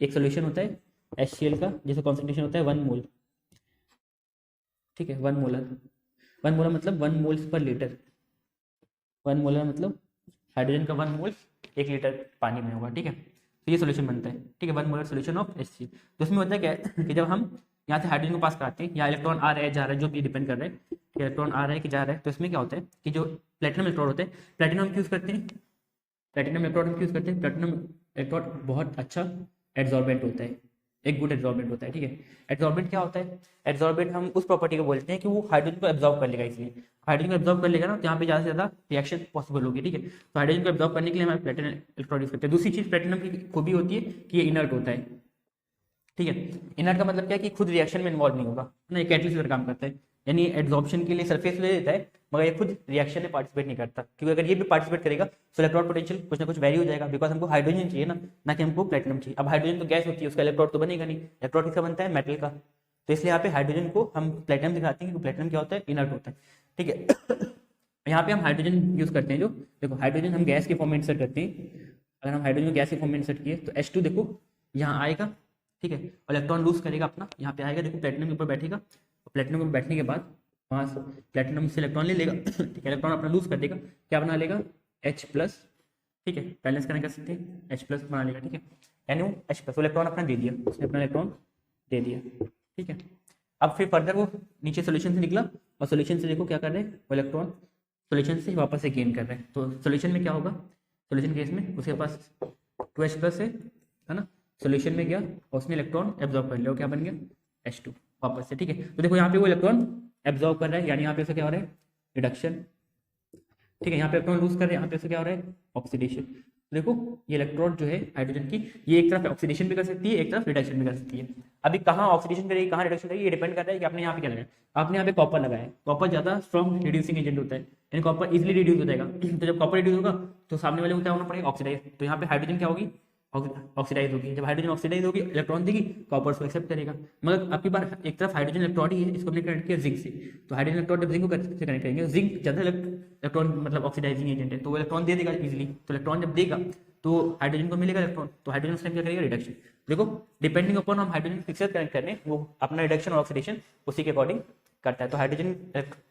एक सोल्यूशन होता है HCl का, जिसका कॉन्सेंट्रेशन होता है 1 मोल, ठीक है, 1 मोलर, 1 मोलर मतलब 1 मोल्स पर लीटर, 1 मोलर मतलब हाइड्रोजन का 1 मोल्स 1 लीटर पानी में होगा, ठीक है। तो ये सोल्यूशन बनता है, ठीक है, 1 मोलर सोल्यूशन ऑफ HCl। तो उसमें होता है क्या है कि जब हम यहाँ से हाइड्रोजन को पास कराते हैं, या इलेक्ट्रॉन आ रहा है जा रहा है, जो भी डिपेंड कर रहा है कि इलेक्ट्रॉन आ रहा है कि जा रहा है, तो इसमें क्या होता है कि जो प्लेटिनम इलेक्ट्रोड होते हैं, प्लेटिनम हम यूज़ करते हैं, प्लेटिनम इलेक्ट्रोड हम यूज़ करते हैं, प्लेटिनम इलेक्ट्रोड बहुत अच्छा एड्सॉर्बेंट होता है, एक गुड एड्सॉर्बेंट होता है, ठीक है। एड्सॉर्बेंट क्या होता है, एड्सॉर्बेंट हम उस प्रॉपर्टी को बोलते हैं कि वो हाइड्रोजन को एब्जॉर्ब कर लेगा, इसलिए हाइड्रोजन को एब्जॉर्ब कर लेगा ना, तो यहाँ पे ज़्यादा से ज़्यादा रिएक्शन पॉसिबल होगी, ठीक है। तो हाइड्रोजन को एब्जॉर्ब करने के लिए हमारे प्लेटिनम इलेक्ट्रोड यूज़ करते हैं। दूसरी चीज़ प्लेटिनम की खूबी होती है कि ये इनर्ट होता है, ठीक है। इनर्ट का मतलब क्या है कि खुद रिएक्शन में इन्वॉल्व नहीं होगा ना, ये कैटलिस्ट का काम करता है, यानी एड्सॉर्प्शन के लिए सरफेस ले देता है, मगर ये खुद रिएक्शन में पार्टिसिपेट नहीं करता, क्योंकि अगर ये भी पार्टिसिपेट करेगा तो इलेक्ट्रॉन पोटेंशियल कुछ ना कुछ वैरी हो जाएगा, बिकॉज हमको हाइड्रोजन चाहिए ना कि हमको प्लेटिनम चाहिए। अब हाइड्रोजन तो गैस होती है, उसका इलेक्ट्रॉन तो बनेगा नहीं, इलेक्ट्रॉन किसका बनता है, मेटल का। तो इसलिए यहाँ पे हाइड्रोजन को हम प्लेटिनम दिखाते हैं, क्योंकि प्लेटिनम क्या होता है, इनर्ट होता है, ठीक है। यहाँ पे हम हाइड्रोजन यूज करते हैं, जो देखो हाइड्रोजन हम गैस के फॉर्म में इंसर्ट करते हैं, अगर हम हाइड्रोजन गैस के फॉर्म में इंसर्ट किए तो H2 देखो यहाँ आएगा, ठीक है, और इलेक्ट्रॉन लूज करेगा अपना, यहाँ पे आएगा, देखो प्लेटिनम के ऊपर बैठेगा, और प्लेटिनम के ऊपर बैठने के बाद वहाँ से प्लेटिनम से इलेक्ट्रॉन ले लेगा, ठीक है, इलेक्ट्रॉन अपना लूज कर देगा, क्या बना लेगा, H+, ठीक है, बैलेंस करने कर सकते हैं, H+ बना लेगा, ठीक है, यानी वो H+, इलेक्ट्रॉन अपना दे दिया, उसने अपना इलेक्ट्रॉन दे दिया, ठीक है। अब फिर फर्दर वो नीचे सोल्यूशन से निकला, और सोल्यूशन से देखो क्या कर रहे हैं, वो इलेक्ट्रॉन सोल्यूशन से वापस से गेन कर रहे हैं, तो सोल्यूशन में क्या होगा, सोल्यूशन केस में उसके पास 2H+ है ना, सोल्यूशन में गया और उसने इलेक्ट्रॉन एब्जॉर्ब कर लिया, क्या बन गया, H2 वापस से, ठीक है। तो देखो यहाँ पे वो इलेक्ट्रॉन एब्जॉर्ब कर रहा है, यानी यहाँ पे उसे क्या हो रहा है, रिडक्शन, ठीक है, यहाँ पे इलेक्ट्रॉन लूज कर रहे हैं, यहाँ पे उसे क्या हो रहा है, ऑक्सीडेशन। देखो ये इलेक्ट्रोड जो है हाइड्रोजन की, ये एक तरफ ऑक्सीडेशन भी कर सकती है, एक तरफ रिडक्शन भी कर सकती है। अभी कहाँ ऑक्सीडेशन करेगी, कहाँ रिडक्शन करेगी, ये डिपेंड कर रहा है कि आपने यहाँ पे क्या लगाया, आपने यहाँ पे कॉपर लगाया है, कॉपर ज्यादा स्ट्रॉन्ग रिड्यूसिंग एजेंट होता है, यानी कॉपर इजिली रिड्यूस हो जाएगा। तो जब कॉपर रिड्यूस होगा तो सामने वाले को क्या होना पड़ेगा, ऑक्सीडाइज, तो यहाँ पे हाइड्रोजन क्या होगी, ऑक्सीडाइज होगी, जब हाइड्रोजन ऑक्सीडाइज होगी इलेक्ट्रॉन देगी, कॉपर उसको एक्सेप्ट करेगा। मगर आपकी बार एक तरफ हाइड्रोजन इलेक्ट्रॉन ही है, इसको हमने कनेक्ट किया जिंक से, तो हाइड्रोजन इलेक्ट्रॉन जब जिंक को कनेक्ट करेंगे, जिंक ज्यादा इलेक्ट्रॉन मतलब ऑक्सीडाइजिंग एजेंट है, तो वो इलेक्ट्रॉन दे देगा इजिली, तो इलेक्ट्रॉन जब देगा तो हाइड्रोजन को मिलेगा इलेक्ट्रॉन, तो हाइड्रोजन उस टाइम क्या करेगा, रिडक्शन। देखो डिपेंडिंग अपॉन हम हाइड्रोजन फिक्सर कनेक्ट कर रहे हैं, वो अपना रिडक्शन और ऑक्सीडेशन उसी के अकॉर्डिंग करता है। तो हाइड्रोजन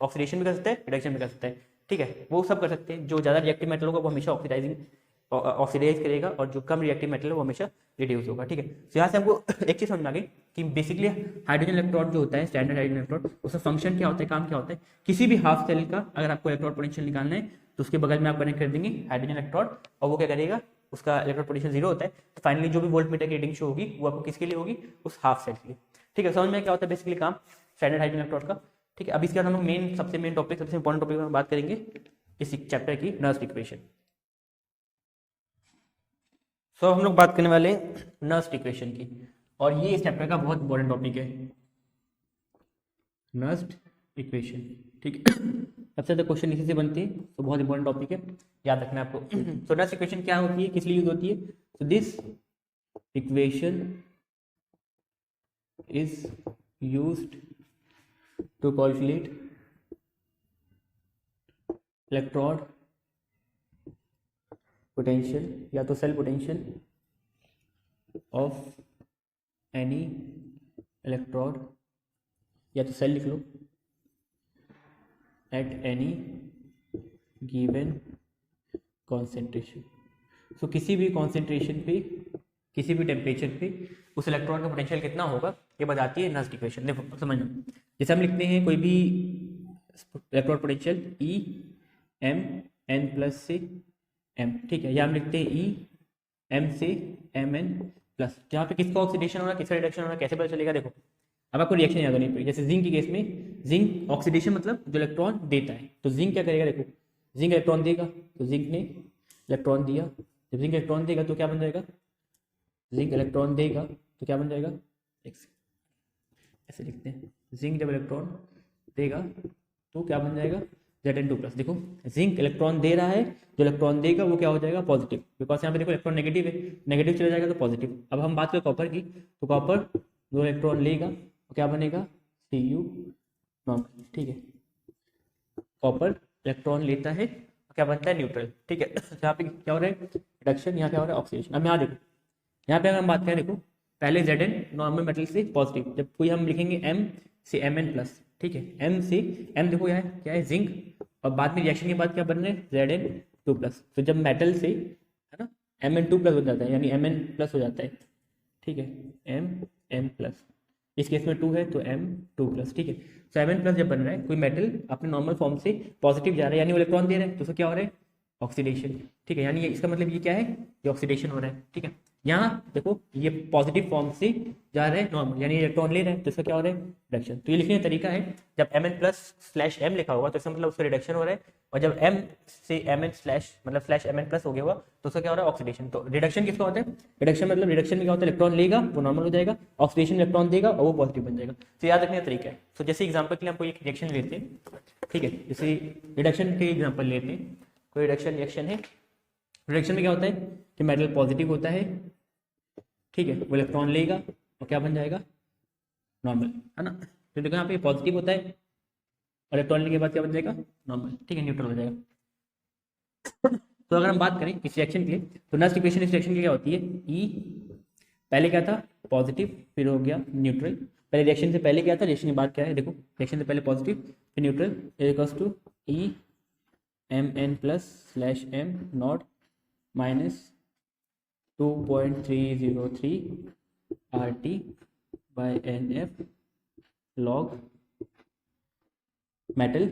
ऑक्सीडेशन भी कर सकता है, रिडक्शन भी कर सकता है, ठीक है, वो सब कर सकते हैं। जो ज़्यादा रिएक्टिव मेटल होगा वो हमेशा ऑक्सीडाइज करेगा, और जो कम रिएक्टिव मेटल है वो हमेशा रिड्यूस होगा, ठीक है। तो यहाँ से हमको एक चीज़ समझ में आ गई कि बेसिकली हाइड्रोजन इलेक्ट्रोड जो होता है, स्टैंडर्ड हाइड्रोजन इलेक्ट्रोड, उसका फंक्शन क्या होता है, काम क्या होता है, किसी भी हाफ सेल का अगर आपको इलेक्ट्रोड पोटेंशियल निकालना है तो उसके बगल में आप कनेक्ट कर देंगे हाइड्रोजन इलेक्ट्रोड, और वो क्या करेगा, उसका इलेक्ट्रोड पोटेंशियल 0 होता है, तो फाइनली जो भी वोल्टमीटर की रीडिंग शो होगी वो आपको किसके लिए होगी, उस हाफ सेल के लिए, ठीक है। समझ में क्या होता है बेसिकली काम स्टैंडर्ड हाइड्रोजन इलेक्ट्रोड का, ठीक है। अब इसके बाद हम लोग मेन सबसे मेन टॉपिक, सबसे इंपॉर्टेंट टॉपिक में बात करेंगे इस चैप्टर की, नर्व्स इक्वेशन। सो हम लोग बात करने वाले नर्व्स इक्वेशन की, और ये इस चैप्टर का बहुत इंपॉर्टेंट टॉपिक है, नर्व्स इक्वेशन, ठीक है। सबसे ज्यादा क्वेश्चन इसी से बनते हैं, तो बहुत इंपॉर्टेंट टॉपिक है, याद रखना है आपको। तो नर्व्स इक्वेशन क्या होती है, किस लिए यूज होती है, तो this equation is used to calculate electrode potential, या तो cell potential of any electrode, या तो सेल लिख लो, at any given concentration. So किसी भी कॉन्सेंट्रेशन पे किसी भी टेम्परेचर पे उस इलेक्ट्रॉन का पोटेंशियल कितना होगा ये बताती है नस्ट इक्वेशन। देखो समझना, जैसे हम लिखते हैं कोई भी electron potential E M N plus से एम, ठीक है, या हम लिखते हैं ई एम से एम एन प्लस। यहाँ पे किसका ऑक्सीडेशन हो रहा है, किसका रिडक्शन हो रहा है, कैसे पता चलेगा? देखो अब आपको रिएक्शन याद होनी पड़ेगी। जैसे जिंक के केस में जिंक ऑक्सीडेशन मतलब जो इलेक्ट्रॉन देता है, तो जिंक क्या करेगा? देखो जिंक इलेक्ट्रॉन देगा, तो जिंक ने इलेक्ट्रॉन दिया, जब जिंक इलेक्ट्रॉन देगा तो क्या बन जाएगा? जिंक इलेक्ट्रॉन देगा तो क्या बन जाएगा? ऐसे लिखते हैं, जिंक जब इलेक्ट्रॉन देगा तो क्या बन जाएगा? Zn2+। देखो जिंक इलेक्ट्रॉन दे रहा है, जो इलेक्ट्रॉन देगा वो क्या हो जाएगा? पॉजिटिव, बिकॉज यहाँ पे देखो इलेक्ट्रॉन नेगेटिव है, नेगेटिव चला जाएगा तो पॉजिटिव। अब हम बात करें कॉपर की, तो कॉपर जो इलेक्ट्रॉन लेगा तो क्या बनेगा? Cu नॉर्मल, ठीक है। कॉपर इलेक्ट्रॉन लेता है तो क्या बनता है? न्यूट्रल, ठीक है। यहाँ पे क्या हो रहा है? रिडक्शन, यहाँ क्या हो रहा है? ऑक्सीडेशन। अब यहाँ देखो, यहाँ पे अगर हम बात करें, देखो पहले Zn नॉर्मल मेटल से पॉजिटिव, जब कोई हम लिखेंगे M से Mn+, ठीक है, M से M, देखो यहाँ क्या है? जिंक, और बाद में रिएक्शन के बाद क्या बन रहे हैं? Zn2+। तो जब मेटल से है ना Mn2+ हो जाता है, यानी Mn+ हो जाता है, ठीक है, Mn+, इस केस में 2 है तो M2+, ठीक है। तो Mn+ जब बन रहा है, कोई मेटल अपने नॉर्मल फॉर्म से पॉजिटिव जा रहा है, यानी वो इलेक्ट्रॉन दे रहा है, तो उसको क्या हो रहा है? ऑक्सीडेशन, ठीक है, यानी इसका मतलब ये क्या है? ये ऑक्सीडेशन हो रहा है, ठीक है। यहाँ देखो ये पॉजिटिव फॉर्म से जा रहा है नॉर्मल, यानी इलेक्ट्रॉन ले रहा है, तो इसका क्या हो रहा है? रिडक्शन। तो ये लिखने का तरीका है, जब Mn+/M लिखा होगा तो इसका मतलब उसका रिडक्शन हो रहा है, और जब M से Mn/ मतलब /Mn+ हो गया होगा तो उसका क्या हो रहा है? ऑक्सीडेशन। तो रिडक्शन किसका होता है? रिडक्शन मतलब रिडक्शन में क्या होता है? इलेक्ट्रॉन लेगा वो नॉर्मल हो जाएगा, ऑक्सीडेशन इलेक्ट्रॉन देगा और वो पॉजिटिव बन जाएगा। तो याद रखने का तरीका है। तो जैसे एग्जाम्पल के लिए हमको एक रिएक्शन लेते हैं, ठीक है, जैसे रिडक्शन के एग्जाम्पल लेते हैं, कोई रिएक्शन है, रिएक्शन में क्या होता है कि मेटल पॉजिटिव होता है, ठीक है, वो इलेक्ट्रॉन लेगा और क्या बन जाएगा? नॉर्मल, है ना। तो देखो यहाँ पे पॉजिटिव होता है और इलेक्ट्रॉन लेने के बाद क्या बन जाएगा? नॉर्मल, ठीक है, न्यूट्रल हो जाएगा। तो अगर हम बात करें इस रिएक्शन के लिए, तो नस्ट इक्वेशन इस रिएक्शन की क्या होती है? ई पहले क्या था? पॉजिटिव, फिर हो गया न्यूट्रल। पहले रिएक्शन से पहले क्या था, रिएक्शन के बाद क्या है? देखो रिएक्शन से पहले पॉजिटिव फिर neutral, equals to E Mn+/M nought minus 2.303 RT by NF log metal,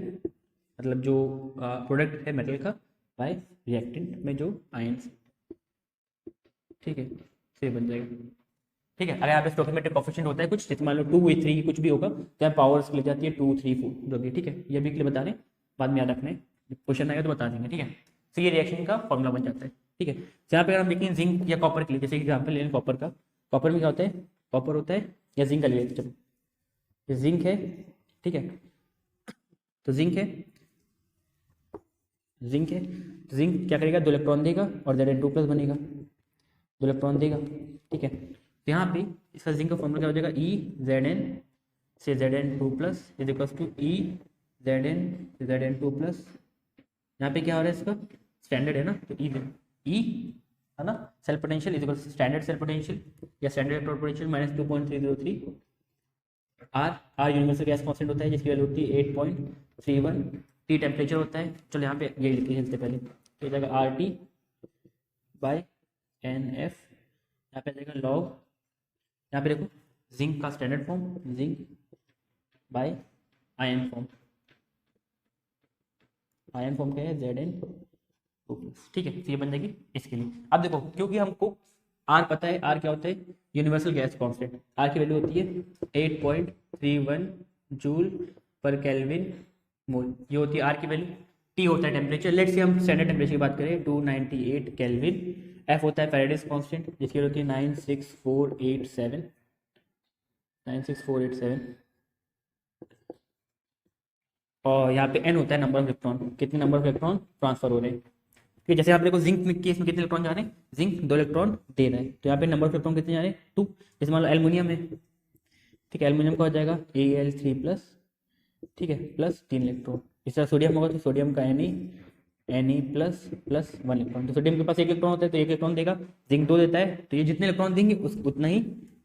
मतलब जो प्रोडक्ट है मेटल का, बाय रिएक्टेंट में जो आयंस, ठीक है, से बन जाएगा, ठीक है। अगर यहाँ पे स्टोइकोमेट्रिक कोएफिशिएंट होता है कुछ, जैसे मान लो 2 3 कुछ भी होगा, तो यहाँ पावर्स लिख जाती है 2 3 4 जो भी, ठीक है। ये भी के लिए बता दें, बाद में याद रखना है, क्वेश्चन आएगा तो बता देंगे, ठीक है। तो ये रिएक्शन का फॉर्मूला बन जाता है, ठीक है। तो यहाँ पे अगर हम देखें जिंक या कॉपर के लिए, जैसे एग्जाम्पल ले लें कॉपर का, कॉपर में क्या होता है? कॉपर होता है, या जिंक का ले लेते चलो, ये जिंक है, ठीक है, तो जिंक है, जिंक है, तो जिंक क्या करेगा? 2 इलेक्ट्रॉन देगा और Zn2+ बनेगा, 2 इलेक्ट्रॉन देगा, ठीक है। तो यहाँ पे इसका जिंक का फॉर्मूला क्या हो जाएगा? EZn से Zn2+ is equals to EZn से Zn2+। यहाँ पे क्या हो रहा है? इसका स्टैंडर्ड है ना, तो ई है ना, cell potential is equals standard cell potential या standard electron potential minus 2.303 R universal gas constant होता है, जिसकी वैल्यू होती है 8.31, टी टेम्परेचर होता है। चलो यहाँ पे ये लिख लीजिए सबसे पहले, तो जाएगा RT बाय NF, यहाँ पे जाएगा लॉग, यहाँ पे देखो जिंक का standard form, zinc by ion form, ion form क्या है? Zn2+, ठीक है। तो ये बन जाएगी इसके लिए। अब देखो क्योंकि हमको आर पता है, आर क्या होता है? यूनिवर्सल गैस कांस्टेंट, आर की वैल्यू होती है 8.31 जूल पर केल्विन मोल, ये होती है आर की वैल्यू। टी होता है टेम्परेचर, लेट्स से हम स्टैंडर्ड टेम्परेचर की बात करें 298 केल्विन। एफ होता है फैराडेज कांस्टेंट, जिसकी वैल्यू होती है 96487, 96487, और यहाँ पे एन होता है नंबर ऑफ इलेक्ट्रॉन, कितने नंबर ऑफ इलेक्ट्रॉन ट्रांसफर हो रहे हैं। कि जैसे आप देखो जिंक में केस में कितने इलेक्ट्रॉन जा रहे हैं? जिंक 2 इलेक्ट्रॉन दे रहा है, तो यहाँ पे नंबर ऑफ इलेक्ट्रॉन कितने जा रहे हैं? 2। जैसे मान लो एल्युमिनियम है, ठीक है, एल्युमिनियम का हो जाएगा Al3+, ठीक है, प्लस 3 इलेक्ट्रॉन। इस तरह सोडियम होगा तो सोडियम का Ne++1 इलेक्ट्रॉन, तो सोडियम के पास 1 इलेक्ट्रॉन होता है तो 1 इलेक्ट्रॉन देगा, जिंक 2 देता है, तो ये जितने इलेक्ट्रॉन देंगे उतना ही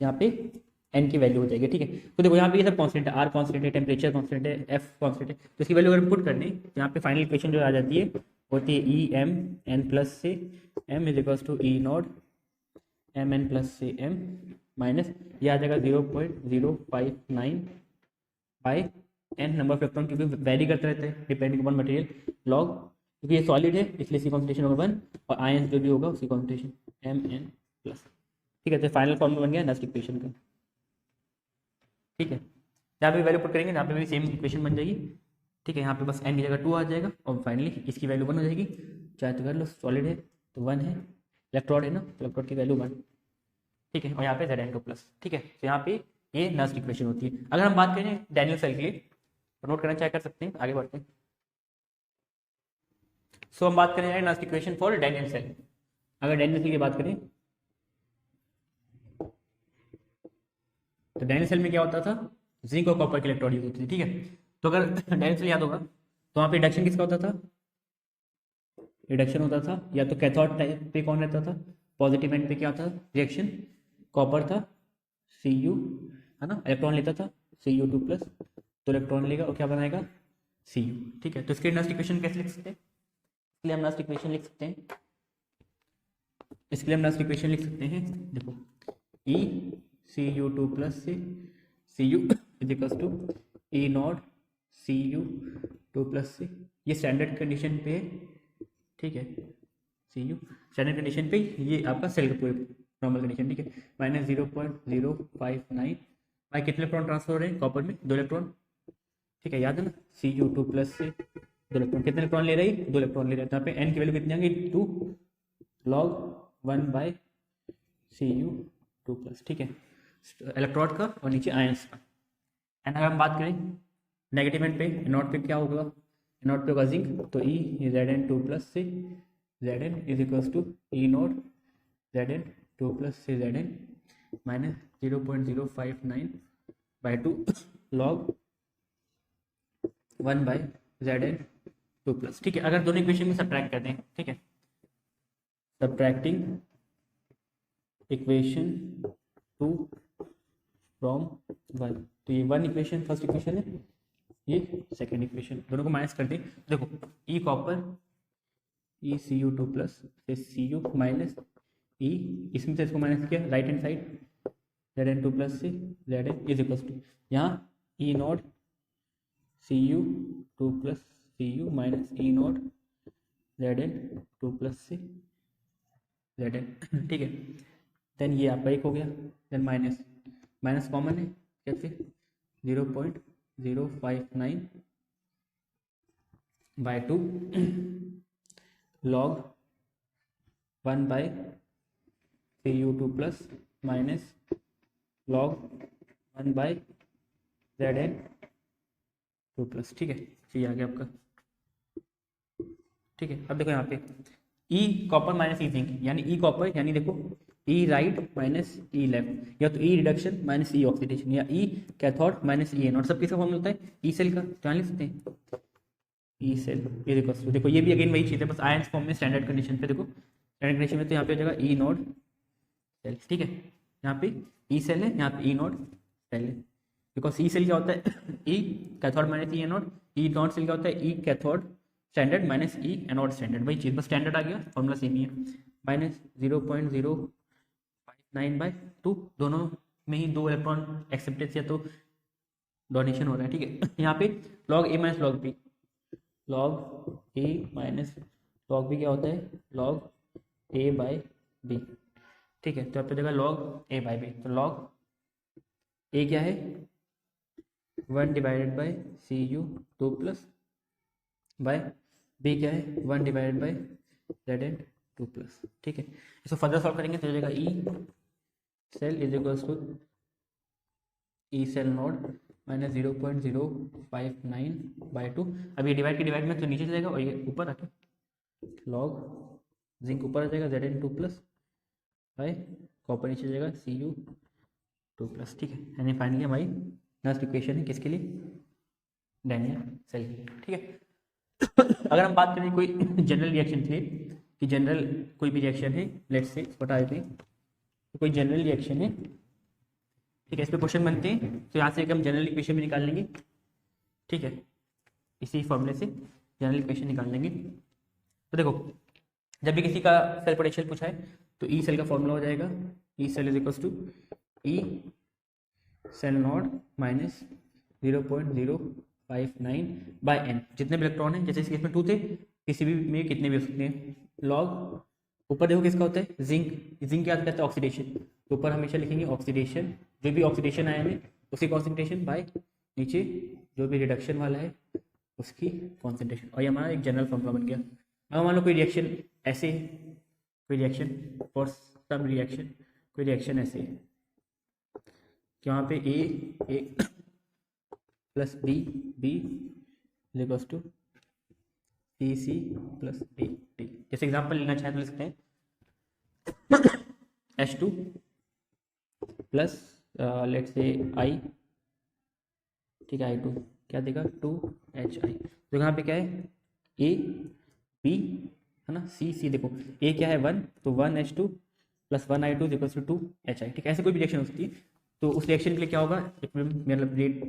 यहाँ पे एन की वैल्यू हो जाएगी, ठीक है। तो देखो यहाँ पे ये सब कांस्टेंट है, आर कांस्टेंट है, टेम्परेचर कांस्टेंट है, एफ कांस्टेंट है, तो इसकी वैल्यू अगर पुट करने यहाँ पे फाइनल इक्वेशन जो आ जाती है होती है EMn+ से M is equals to E0 mn plus से m माइनस ये आ जाएगा 0.059 by n number of electron, क्योंकि वैरी करते रहते हैं डिपेंडिंग अपॉन मटेरियल, लॉग क्योंकि ये सॉलिड है इसलिए इसकी कॉन्सेंट्रेशन होगा 1 और आयंस जो भी होगा उसकी कॉन्सेंट्रेशन mn प्लस। ठीक है, तो फाइनल फॉर्मूला बन गया नस्ट इक्वेशन का। ठीक है, यहाँ पे वैल्यू पुट करेंगे, यहाँ पे भी सेम इक्वेशन बन जाएगी। ठीक है, यहाँ पे बस n की जगह 2 आ जाएगा और फाइनली इसकी वैल्यू 1 हो जाएगी। चाहे तो कर लो, सॉलिड है तो 1 है, इलेक्ट्रोड है ना तो इलेक्ट्रोड की वैल्यू 1। ठीक है, और यहाँ पे Zn2 प्लस। ठीक है, तो यहाँ पे ये नस्ट इक्वेशन होती है। अगर हम बात करें डैनियल सेल के लिए तो नोट करना चाहे कर सकते हैं, आगे बढ़ते हैं। सो हम बात करें Nernst equation for Daniell cell. अगर डैनियल सेल की बात करें तो डैनियल सेल में क्या होता था, जिंक और कॉपर की इलेक्ट्रोड यूज होती थी। ठीक है, तो अगर डैनियल सेल याद होगा तो वहाँ पे रिडक्शन किसका होता था, रिडक्शन होता था या तो कैथोड टाइप पे कौन रहता था, पॉजिटिव एंड पे क्या था रिएक्शन, कॉपर था Cu है ना, इलेक्ट्रॉन लेता था Cu2 प्लस, तो इलेक्ट्रॉन लेगा और क्या बनाएगा Cu। ठीक है, तो इसके नस्ट इक्वेशन कैसे लिख सकते हैं, इसके लिए हम नस्ट इक्वेशन लिख सकते हैं, इसके लिए हम नस्ट इक्वेशन लिख सकते हैं, देखो E Cu2 प्लस से Cu is equals to E nought Cu2 plus से, ये स्टैंडर्ड कंडीशन पे है। ठीक है, Cu स्टैंडर्ड कंडीशन पे ये आपका सेल का पूरे नॉर्मल कंडीशन। ठीक है, माइनस 0.059 भाई कितने इलेक्ट्रॉन ट्रांसफर हो रहे हैं कॉपर में, 2 इलेक्ट्रॉन। ठीक है, याद है ना, Cu2 प्लस से 2 इलेक्ट्रॉन, कितने इलेक्ट्रॉन ले रही है 2 इलेक्ट्रॉन ले रहे हैं, तो यहाँ पे n की वैल्यू कितनी आ गई 2 log 1 बाई Cu2 प्लस। ठीक है, इलेक्ट्रोड का और नीचे आयंस का। एंड अगर हम बात करें नेगेटिव एंड पे, नॉट पे क्या होगा, नॉट पे होगा जिंक, तो E Zn2 प्लस से Zn is equals to E nought Zn2 plus से Zn minus 0.059 by 2 log 1 by Zn2 plus. ठीक है, अगर दोनों इक्वेशन में सब्ट्रैक्ट कर दें, ठीक है, सब्ट्रैक्टिंग इक्वेशन 2 फ्रॉम 1, तो ये 1 इक्वेशन फर्स्ट इक्वेशन है, ये सेकेंड इक्वेशन, दोनों को माइनस कर दें। देखो E copper E Cu2 plus से Cu माइनस ई, इसमें से इसको माइनस किया right hand side, Zn2 plus से Zn इज इक्वल्स टू यहाँ E not Cu2 plus Cu minus E not Zn2 plus से Zn। ठीक है, देन ये आपका 1 हो गया, देन माइनस माइनस कॉमन है कैसे 0.059 by 2 log 1 by Cu2 plus minus log 1 by Zn2 plus. ठीक है, ये आ गया आपका। ठीक है, अब देखो यहाँ पे ई कॉपर माइनस ई जिंक, यानी ई कॉपर यानी देखो ई राइट माइनस ई लेफ्ट, या तो ई रिडक्शन माइनस ई ऑक्सीडेशन, या ई कैथोड माइनस ई एनोड, सब किसका फॉर्म होता है ई सेल का, तो यहाँ लिख सकते हैं ई सेल ये देखो ये भी अगेन वही चीज़ है, बस आयंस फॉर्म में स्टैंडर्ड कंडीशन पे, देखो स्टैंडर्ड कंडीशन में तो यहाँ पे हो जाएगा ई नोड सेल। ठीक है, यहाँ पे ई सेल है, यहाँ पे ई नोड सेल है, बिकॉज ई सेल क्या होता है E cathode minus E anode, E nought cell क्या होता है E cathode standard minus E anode standard, वही चीज़ बस स्टैंडर्ड आ गया, फॉर्मूला सेम ही है, माइनस 0.059 बाई 2, दोनों में ही 2 इलेक्ट्रॉन एक्सेप्टेंस या तो डोनेशन हो रहा है। ठीक है, यहाँ पे लॉग ए माइनस लॉग बी, लॉग ए माइनस लॉग बी क्या होता है लॉग ए बाई बी। ठीक है, तो आप जगह लॉग ए बाई बी, तो लॉग ए क्या है 1 divided by Cu2 plus by B क्या है 1 डिवाइडेड बाई Zn2 प्लस। ठीक है, इसको फर्दर सॉल्व करेंगे तो जाएगा E cell is equals to E cell nought minus 0.059 by 2, अब ये डिवाइड के डिवाइड में तो नीचे जाएगा और ये ऊपर आके लॉग जिंक ऊपर आ जाएगा Zn2 प्लस बाय कॉपर नीचे जाएगा Cu2 प्लस। ठीक है, यानी फाइनली हमारी नेक्स्ट इक्वेशन है किसके लिए डैनियल सेल के लिए। ठीक है, अगर हम बात करें कोई जनरल रिएक्शन थे कि जनरल कोई भी रिएक्शन है, लेट्स से बता देते हैं तो कोई जनरल रिएक्शन है, ठीक है, इस पे क्वेश्चन बनते हैं, तो यहाँ से हम जनरल इक्वेशन भी निकाल लेंगे। ठीक है, इसी फॉर्मूले से जनरल इक्वेशन निकाल लेंगे। तो देखो जब भी किसी का सेल पोटेंशियल पूछा है तो ई सेल का फॉर्मूला हो जाएगा E cell is equal to E cell nought minus 0.059 by N. जितने भी इलेक्ट्रॉन हैं, जैसे इस केस में 2 थे, किसी भी में कितने भी हो सकते हैं, लॉग ऊपर देखो किसका होता है, जिंक। जिंक क्या कहता है, ऑक्सीडेशन। तो ऊपर हमेशा लिखेंगे ऑक्सीडेशन, जो भी ऑक्सीडेशन आया है उसकी कॉन्सेंट्रेशन बाय नीचे जो भी रिडक्शन वाला है उसकी कॉन्सेंट्रेशन। और ये हमारा एक जनरल फॉर्मूला बन गया। अगर मान लो कोई रिएक्शन ऐसे है, कोई रिएक्शन फॉर सम रिएक्शन, कोई रिएक्शन ऐसे है कि वहाँ पे A plus B is equals to C plus D. जैसे एग्जांपल लेना चाहें तो लिख सकते हैं H2 plus let's say I, ठीक है, I2 क्या देगा 2HI। तो यहाँ पे क्या है A B है ना, C देखो A क्या है 1, तो 1H2 plus 1I2 is equals to 2HI। ठीक है, ऐसे कोई भी रिएक्शन हो सकती है। तो उस रिएक्शन के लिए क्या होगा, मतलब रेट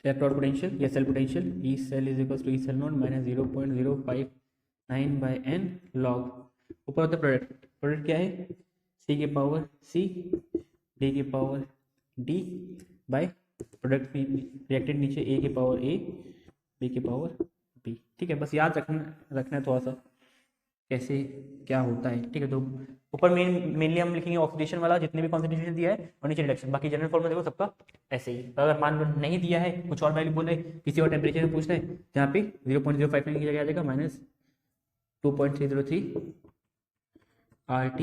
इलेक्ट्रॉन पोटेंशियल या cell potential, E cell is equals to E cell nought minus 0.059 by N log. ऊपर होता है प्रोडक्ट क्या है सी के पावर सी डी के power D by product reacted नीचे ए के पावर ए बी के पावर बी। ठीक है, बस याद रखना थोड़ा सा कैसे क्या होता है। ठीक है, तो ऊपर मेनली हम लिखेंगे ऑक्सीडेशन वाला जितने भी कॉन्सेंट्रेशन दिया है, और नीचे रिडक्शन। बाकी जनरल फॉर्मूला देखो सबका ऐसे ही। तो अगर मान लो नहीं दिया है, कुछ और वैल्यू बोले, किसी और टेम्परेचर में पूछ रहे हैं, जहाँ पे 0.059 की जगह आ जाएगा माइनस 2.303 RT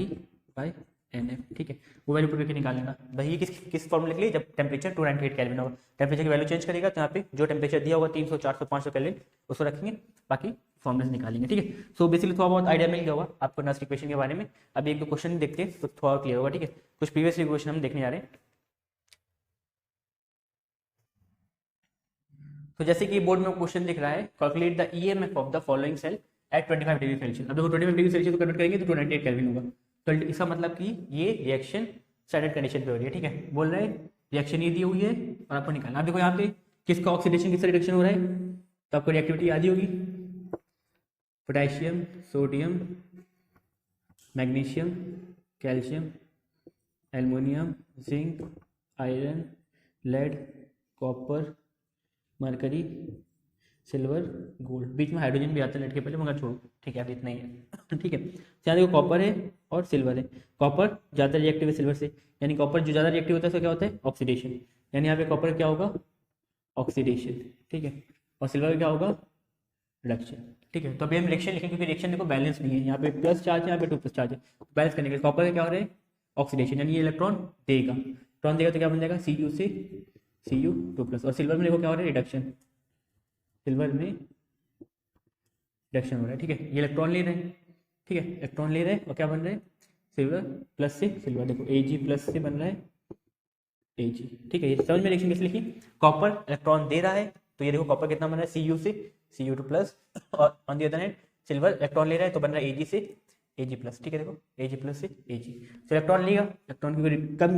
बाय NF। ठीक है, वो वैल्यू पुट करके निकाल लेना। वही किस फॉर्मूले के लिए, जब टेम्परेचर 298 केल्विन होगा। टेम्परेचर की वैल्यू चेंज करेगा तो यहाँ पे जो टेम्परेचर दिया होगा 300 400 500 केल्विन उसको रखेंगे, बाकी फॉर्मुलेस निकालेंगे। ठीक है, सो बेसिकली थोड़ा बहुत आइडिया मिल गया होगा आपको नर्स इक्वेशन के बारे में। अभी एक दो क्वेश्चन देखते हैं तो थोड़ा क्लियर होगा। ठीक है, कुछ प्रीवियस क्वेश्चन हम देखने जा रहे हैं। तो जैसे कि बोर्ड में क्वेश्चन दिख रहा है, calculate the EMF of the following cell at 25 degree Celsius. अब देखो 25 डिग्री सेल्सियस को कन्वर्ट करेंगे तो 298 केल्विन होगा। तो इसका मतलब कि ये रिएक्शन स्टैंडर्ड कंडीशन पे हो रही है। ठीक है, बोल रहे हैं रिएक्शन ये दी हुई है और आपको निकालना। अब देखो यहाँ पे किसका ऑक्सीडेशन किसका रिडक्शन हो रहा है, तो आपको रिएक्टिविटी याद ही होगी, potassium sodium magnesium calcium aluminium zinc iron lead copper mercury silver gold. बीच में हाइड्रोजन भी आता है लेट के पहले, मगर छोड़ो। ठीक है, अब इतना ही है। ठीक है, यहाँ देखो कॉपर है और सिल्वर है। कॉपर ज़्यादा रिएक्टिव है सिल्वर से, यानी कॉपर जो ज़्यादा रिएक्टिव होता है उसका क्या होता है ऑक्सीडेशन, यानी यहाँ पे कॉपर क्या होगा ऑक्सीडेशन। ठीक है, और सिल्वर क्या होगा रिडक्शन। ठीक है, तो अभी हम रिएक्शन लिखेंगे क्योंकि रिएक्शन देखो बैलेंस नहीं है, यहाँ पे प्लस चार्ज है, यहाँ पे 2 प्लस चार्ज है। बैलेंस करने के लिए कॉपर का क्या हो रहा है ऑक्सीडेशन, यानी ये इलेक्ट्रॉन देगा तो क्या बन जाएगा Cu से Cu 2 प्लस। और सिल्वर में देखो क्या हो रहा है रिडक्शन, सिल्वर में रिडक्शन हो रहा है। ठीक है, ये इलेक्ट्रॉन ले रहे हैं। ठीक है, इलेक्ट्रॉन ले रहे हैं और क्या बन रहा है सिल्वर प्लस से सिल्वर, देखो Ag प्लस से बन रहा है Ag। ठीक है, ये समझ में रिएक्शन कैसे लिखी, कॉपर इलेक्ट्रॉन दे रहा है तो ये देखो कॉपर कितना बन रहा है Cu से Cu2 प्लस, और on the other hand silver electron ले रहा है तो बन रहा है Ag से Ag प्लस। ठीक है, देखो Ag प्लस से Ag, तो इलेक्ट्रॉन लेगा, इलेक्ट्रॉन की कम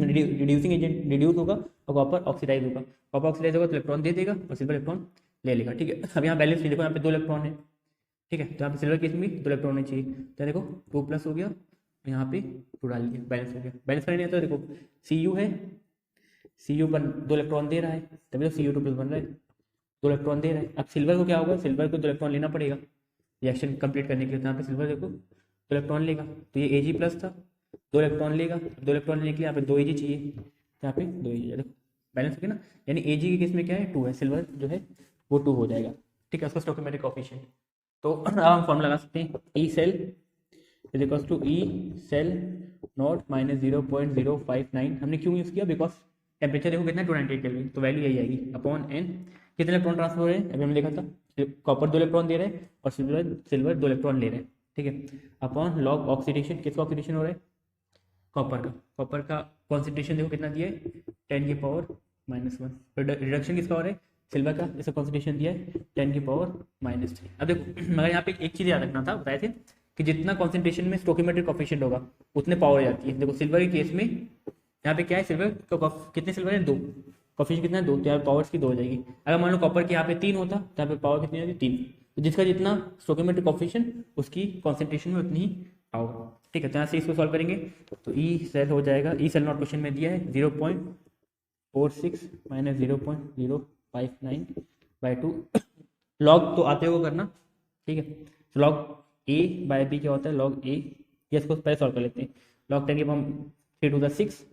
रिड्यूसिंग एजेंट रिड्यूस होगा और कॉपर ऑक्सीडाइज होगा। कॉपर ऑक्सीडाइज होगा तो इलेक्ट्रॉन दे देगा और सिल्वर इलेक्ट्रॉन ले लेगा। ठीक है, अब यहाँ बैलेंस देखो, यहाँ पे 2 इलेक्ट्रॉन है। ठीक है, तो यहाँ पे सिल्वर केस में 2 इलेक्ट्रॉन होने चाहिए, तो देखो 2 प्लस हो गया, यहाँ पे 2 डाल दिया, बैलेंस हो गया। बैलेंस करने तो देखो Cu है, Cu 2 इलेक्ट्रॉन दे रहा है तभी तो Cu2 प्लस बन रहा है, 2 इलेक्ट्रॉन दे रहा है। अब सिल्वर को क्या होगा, सिल्वर को 2 इलेक्ट्रॉन लेना पड़ेगा रिएक्शन कंप्लीट करने के लिए, तो यहाँ पे सिल्वर देखो 2 इलेक्ट्रॉन लेगा, तो ये Ag प्लस था, 2 इलेक्ट्रॉन लेगा, 2 इलेक्ट्रॉन लेने के लिए यहाँ पे 2 Ag चाहिए, यहाँ पे 2 Ag, देखो बैलेंस हो गया ना। यानी Ag के केस में क्या है 2 है, सिल्वर जो है वो 2 हो जाएगा। ठीक है, उसका स्टोइकोमेट्रिक कोएफिशिएंट। तो अब हम फॉर्मूला लगा सकते हैं E cell is equals to E cell nought minus 0.059। हमने क्यों यूज़ किया, बिकॉज टेम्परेचर देखो कितना 298 केल्विन, तो वैल्यू यही आएगी अपॉन एन। कितने इलेक्ट्रॉन ट्रांसफर हो रहे हैं अभी हमने देखा था, कॉपर 2 इलेक्ट्रॉन दे रहे हैं और सिल्वर 2 इलेक्ट्रॉन ले रहे हैं। ठीक है, अपॉन लॉग ऑक्सीडेशन, किसका ऑक्सीडेशन हो रहा है कॉपर का कॉन्सेंट्रेशन देखो कितना दिया है 10 की पावर -1। रिडक्शन किसका हो रहा है सिल्वर का, जैसे कॉन्सेंट्रेशन दिया है 10 की पावर -3। अब देखो मगर यहाँ पे एक चीज़ याद रखना था, बताए थे कि जितना कॉन्सेंट्रेशन में स्टोइकोमेट्रिक कोएफिशिएंट होगा उतने पावर जाती है। देखो सिल्वर के केस में यहाँ पे क्या है, सिल्वर का कितने सिल्वर है 2, कोएफिशिएंट कितना है 2, तो यहाँ पे पावर्स की 2 हो जाएगी। अगर मान लो कॉपर के यहाँ पे 3 होता तो यहाँ पे पावर कितनी होती 3, तो जिसका जितना स्टोइकोमेट्रिक कोएफिशिएंट उसकी कॉन्सेंट्रेशन में उतनी ही पावर। ठीक है। तो यहाँ से इसको सॉल्व करेंगे तो ई सेल हो जाएगा, ई सेल नॉट क्वेश्चन में दिया है 0.46 माइनस 0.059/2 लॉग तो आते हुए करना, ठीक है। तो लॉग ए बाय बी क्या होता है, लॉग ए, ये इसको पहले सॉल्व कर लेते हैं। लॉग 10 की पावर 3 टू द 6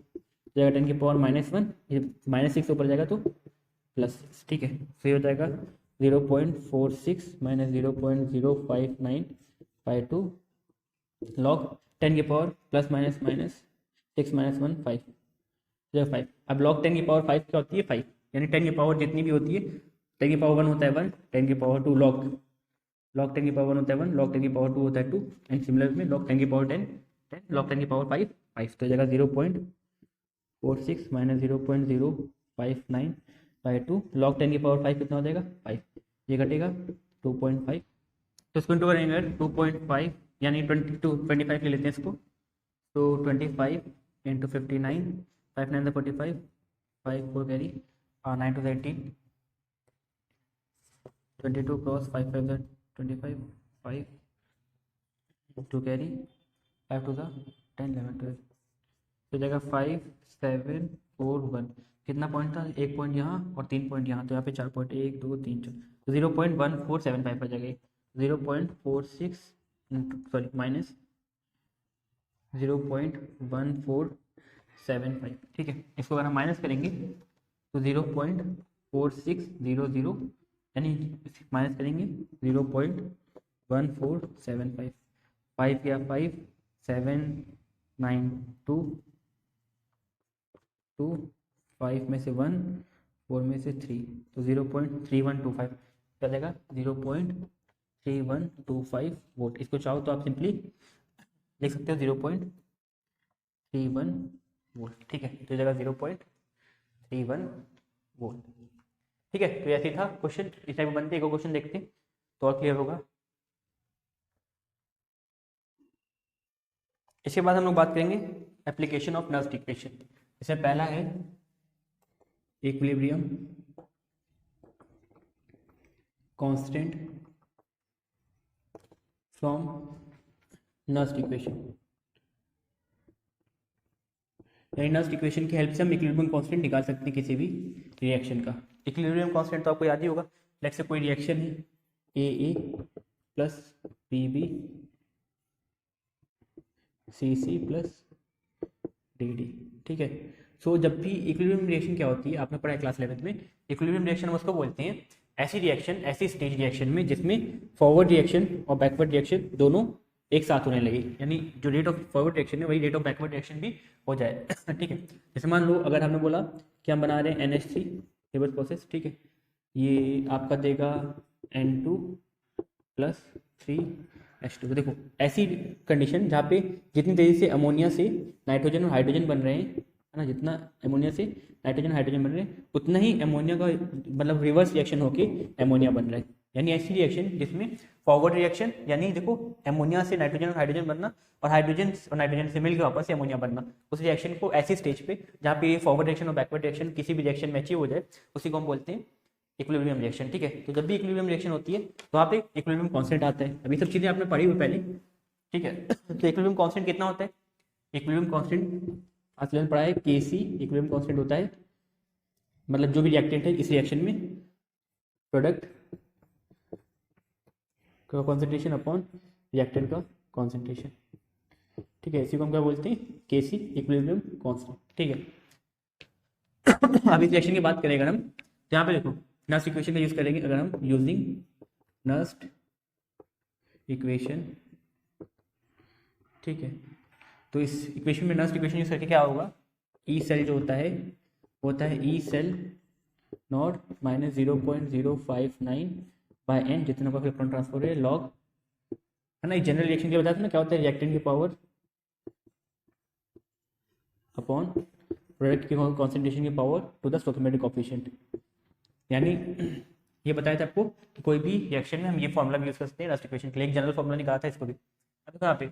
जाएगा 10 की पावर -1, ये -6 ऊपर जाएगा तो +6, ठीक है। तो ये हो जाएगा 0.46 माइनस 0.059/2 लॉग 10 की पावर +- -6 - 1 5 5। अब लॉग 10 की पावर 5 क्या होती है, 5, यानी 10 की पावर जितनी भी होती है, 10 की पावर 1 होता है 1, 10 की पावर 2 लॉग 10 की पावर 1 होता है 1, लॉग 10 की पावर 2 होता है 2, एंड सिमिलर में लॉग 10 की पावर 10 लॉग 10 की पावर 5 5। तो जाएगा 0.46 माइनस 0.059/2 लॉग 10 की पावर 5 कितना हो जाएगा 5, ये घटेगा 2.5। तो इसको इंटू करेंगे 2.5 यानी 25 ले लेते हैं इसको, तो 25 इंटू 59, 5 9 45, 5 4 कैरी 9 2 18, 22 क्रॉस 5 5 25, 5 2 कैरी 5 2 10 11 12, तो जाएगा 5 7 4 1। कितना पॉइंट था, 1 पॉइंट यहाँ और 3 पॉइंट यहाँ, तो यहाँ पे 4 पॉइंट 1 2 3 4, तो 0.1475 पर जाएगा 0.46 सॉरी माइनस 0.1475, ठीक है। इसको अगर हम माइनस करेंगे तो 0.4600 यानी माइनस करेंगे 0.1475, 5 या 5 7 9 2 2 5 में से 1 4 में से 3, तो 0.3125 क्या जाएगा 0.3125 वोल्ट। इसको चाहो तो आप सिंपली लिख सकते हो 0.31 वोल्ट, ठीक है। तो जगह 0.31 वोल्ट, ठीक है। तो ऐसे ही था क्वेश्चन, इस टाइप बनते एक क्वेश्चन देखते हैं तो और क्लियर होगा। इसके बाद हम लोग बात करेंगे एप्लीकेशन ऑफ नर्व्स इक्वेशन। इसमें पहला है equilibrium constant from nerves equation, यानी नर्व्स इक्वेशन की हेल्प से हम इक्विलिब्रियम कांस्टेंट निकाल सकते हैं किसी भी रिएक्शन का। इक्विलिब्रियम कांस्टेंट तो आपको याद ही होगा, लेट से कोई रिएक्शन है AA plus BB CC plus DD, ठीक है। सो जब भी इक्विलिब्रियम रिएक्शन क्या होती है, आपने पढ़ा है क्लास 11th में, इक्विलिब्रियम रिएक्शन हम उसको बोलते हैं ऐसी रिएक्शन, ऐसी स्टेज रिएक्शन में जिसमें फॉरवर्ड रिएक्शन और बैकवर्ड रिएक्शन दोनों एक साथ होने लगे, यानी जो रेट ऑफ फॉरवर्ड रिएक्शन है वही रेट ऑफ बैकवर्ड रिएक्शन भी हो जाए, ठीक है। जैसे मान लो अगर हमने बोला कि हम बना रहे हैं NH3 रिवर्स प्रोसेस, ठीक है, ये आपका देगा N2 प्लस 3H2। तो देखो ऐसी कंडीशन जहाँ पे जितनी तेजी से अमोनिया से नाइट्रोजन और हाइड्रोजन बन रहे हैं, है ना, जितना अमोनिया से नाइट्रोजन हाइड्रोजन बन रहे हैं उतना ही अमोनिया का मतलब रिवर्स रिएक्शन होके अमोनिया बन रहा है, यानी ऐसी रिएक्शन जिसमें फॉरवर्ड रिएक्शन, यानी देखो अमोनिया से नाइट्रोजन और हाइड्रोजन बनना और हाइड्रोजन और नाइट्रोजन से मिलकर वापस से अमोनिया बनना, उस रिएक्शन को ऐसी स्टेज पे जहाँ पे फॉरवर्ड रिएक्शन और बैकवर्ड रिएक्शन किसी भी रिएक्शन में अचीव हो जाए उसी को हम बोलते हैं इक्विलिब्रियम रिएक्शन, ठीक है। तो जब भी इक्विलिब्रियम रिएक्शन होती है तो वहाँ पे इक्विलिब्रियम कांस्टेंट आता है। अभी सब चीजें आपने पढ़ी हुई पहले, ठीक है। तो इक्विलिब्रियम कांस्टेंट कितना होता है, इक्विलिब्रियम कांस्टेंट आज पढ़ा है Kc इक्विलिब्रियम कांस्टेंट होता है, मतलब जो भी रिएक्टेंट है इस रिएक्शन में प्रोडक्ट का कॉन्सेंट्रेशन अपॉन रिएक्टेंट का कॉन्सेंट्रेशन, ठीक है। इसी को हम क्या बोलते हैं Kc इक्विलिब्रियम कांस्टेंट, ठीक है। अब इस रिएक्शन की बात करें अगर हम, तो यहाँ पे देखो नर्व्स इक्वेशन का यूज करेंगे अगर हम, यूजिंग नर्व्स इक्वेशन, ठीक है। तो इस इक्वेशन में नर्व्स इक्वेशन यूज करके क्या होगा, ई सेल जो होता है E cell nought minus 0.059/n जितना का इलेक्ट्रॉन ट्रांसफर है लॉग, है ना। जनरल रिएक्शन के बताते हैं ना क्या होता है, रिएक्टेंट की पावर अपॉन प्रोडक्ट की कॉन्सेंट्रेशन की power to the stoichiometric coefficient, यानी ये बताया था आपको कि कोई भी रिएक्शन में हम ये फॉर्मूला भी यूज कर सकते हैं नर्व्स इक्वेशन के लिए, एक जनरल फॉर्मूला निकाला था इसको भी। अब कहाँ पे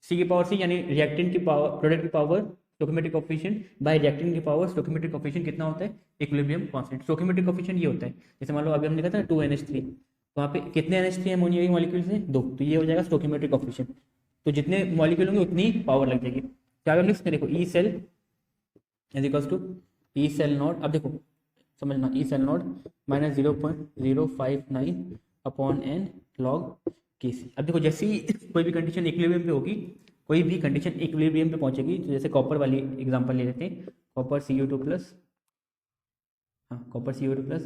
C की पावर C यानी रिएक्टेंट की पावर, प्रोडक्ट की power stoichiometric coefficient bye reactant की पावर, स्टोइकियोमेट्रिक कोएफिशिएंट कितना होता है इक्विलिब्रियम कांस्टेंट। स्टोइकियोमेट्रिक कोएफिशिएंट ये होता है, जैसे मान लो अभी हमने कहा था 2NH3, तो वहाँ पे कितने NH3 अमोनिया के मॉलिक्यूल्स हैं 2, तो ये हो जाएगा स्टोइकियोमेट्रिक कोएफिशिएंट। तो जितने मॉलिक्यूल होंगे उतनी पावर लग जाएगी। क्या अगर लिख सकते हैं, देखो E cell is equals to E cell nought, अब देखो समझना, E cell nought minus 0.059 upon N log K C. अब देखो जैसे ही कोई भी कंडीशन इक्विलिब्रियम पे होगी, कोई भी कंडीशन इक्विलिब्रियम पे पहुंचेगी, तो जैसे कॉपर वाली एग्जांपल ले लेते हैं, कॉपर CO2 प्लस, हाँ copper CO2 plus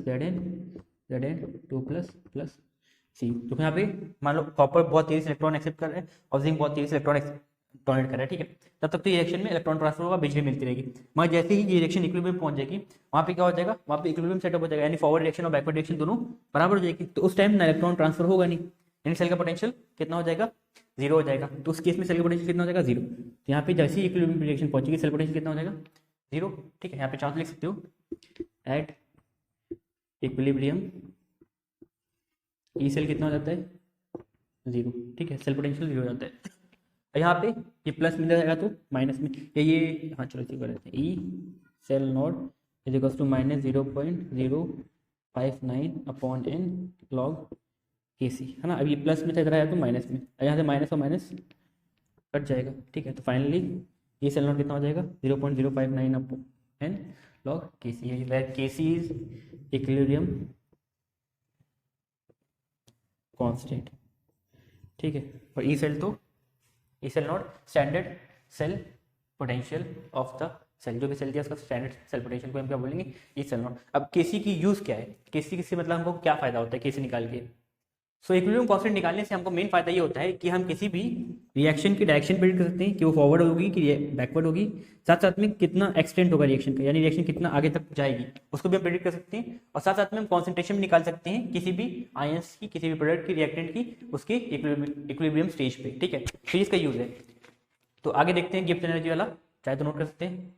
Zn 2 plus plus C. तो यहाँ पे मान लो कॉपर बहुत तेजी से इलेक्ट्रॉन एक्सेप्ट कर रहा है और जिंक बहुत तेजी से इलेक्ट्रॉन डोनेट कर रहा है, ठीक है, तब तक तो ये रिएक्शन में इलेक्ट्रॉन ट्रांसफर होगा, बिजली मिलती रहेगी। मगर जैसे ही ये रिएक्शन इक्विलिब्रियम पहुंच जाएगी, वहाँ पे क्या हो जाएगा, वहाँ पे इक्विलिब्रियम सेटअप हो जाएगा, यानी फॉरवर्ड रिएक्शन और बैकवर्ड रिएक्शन दोनों बराबर हो जाएगी। तो उस टाइम ना इलेक्ट्रॉन ट्रांसफर होगा नहीं, यानी सेल का पोटेंशियल कितना हो जाएगा, 0 हो जाएगा। तो उस केस में सेल का पोटेंशियल कितना हो जाएगा, 0। तो यहाँ पे जैसे ही इक्विलिब्रियम रिएक्शन पहुंचेगी, सेल पोटेंशियल कितना हो जाएगा, 0, ठीक है। यहाँ पे चार्ट लिख सकते हो, एट इक्विलिब्रियम ई सेल कितना हो जाता है, 0, ठीक है, सेल पोटेंशियल 0 हो जाता है। यहाँ पे ये प्लस मिल जाएगा तो माइनस में ये हाँ चलो ठीक कर लेते हैं, E cell not is equals to minus 0.059 upon N log K C, है ना। अब ये प्लस में इधर आया तो माइनस में, यहाँ से माइनस और माइनस कट जाएगा, ठीक है। तो फाइनली ये सेल नॉट कितना हो जाएगा, 0.059 upon N log K C, where के सी इज इक्विलिब्रियम कांस्टेंट, ठीक है। और ई सेल तो E cell nought standard cell potential of the cell, जो भी सेल दिया उसका स्टैंडर्ड सेल पोटेंशियल को हम क्या बोलेंगे, ई सेल नॉट। अब केसी की यूज क्या है, केसी से मतलब हमको क्या फायदा होता है केसी निकाल के। सो इक्विलिब्रियम कांस्टेंट निकालने से हमको मेन फायदा ये होता है कि हम किसी भी रिएक्शन की डायरेक्शन प्रेडिक्ट कर सकते हैं कि वो फॉरवर्ड होगी कि बैकवर्ड होगी, साथ साथ में कितना एक्सटेंट होगा रिएक्शन का, यानी रिएक्शन कितना आगे तक जाएगी उसको भी हम प्रेडिक्ट कर सकते हैं। और साथ साथ में हम कॉन्सेंट्रेशन भी निकाल सकते हैं किसी भी आयंस की, किसी भी प्रोडक्ट की, रिएक्टेंट की, उसके इक्विलिब्रियम स्टेज पे, ठीक है। तो इसका यूज है। तो आगे देखते हैं गिब्स एनर्जी वाला, चाहे तो नोट कर सकते हैं।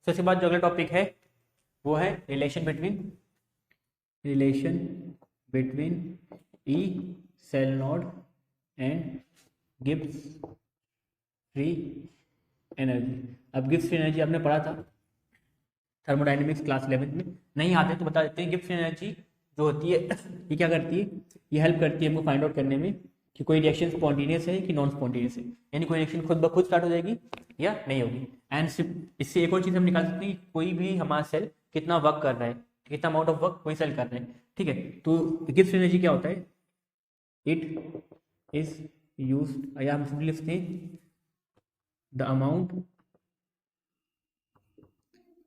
तो इसके बाद जो अगला टॉपिक है वो है relation between E cell nought and Gibbs free energy. अब गिब्स फ्री एनर्जी आपने पढ़ा था थर्मोडायनेमिक्स क्लास 11 में, नहीं आते तो बता देते हैं। गिब्स फ्री एनर्जी जो होती है ये क्या करती है, ये हेल्प करती है हमको फाइंड आउट करने में कि कोई रिएक्शन स्पॉन्टेनियस है कि नॉन स्पॉन्टेनियस है, यानी कोई रिएक्शन खुद ब खुद स्टार्ट हो जाएगी या नहीं होगी। एंड इससे एक और चीज़ हम निकाल सकते हैं कि कोई भी हमारा सेल कितना वर्क कर रहा है, कितना अमाउंट ऑफ वर्क कोई सेल कर रहा है, ठीक है। तो गिब्स एनर्जी क्या होता है, इट इज यूज्ड, या हम सिंपली लिखते हैं the amount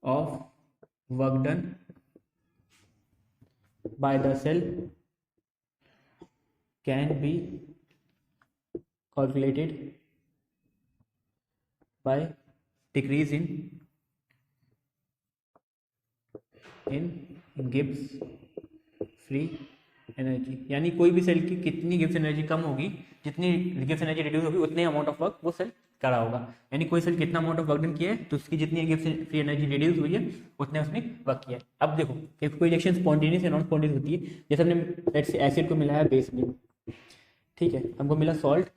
of work done by the cell can be calculated by decrease in Gibbs free energy, यानी कोई भी सेल की कितनी गिब्स एनर्जी कम होगी, जितनी गिब्स एनर्जी रिड्यूस होगी उतने अमाउंट ऑफ वर्क वो सेल करा होगा। यानी कोई सेल कितना अमाउंट ऑफ वर्क डन किया है तो उसकी जितनी गिब्स फ्री एनर्जी रिड्यूस हुई है उतने उसने वर्क किया है। अब देखो कि कोई रिएक्शन स्पॉन्टेनियस या नॉन स्पॉन्टेनियस होती है, जैसे हमने लेट्स से एसिड को मिलाया बेस में, ठीक है, हमको मिला सॉल्ट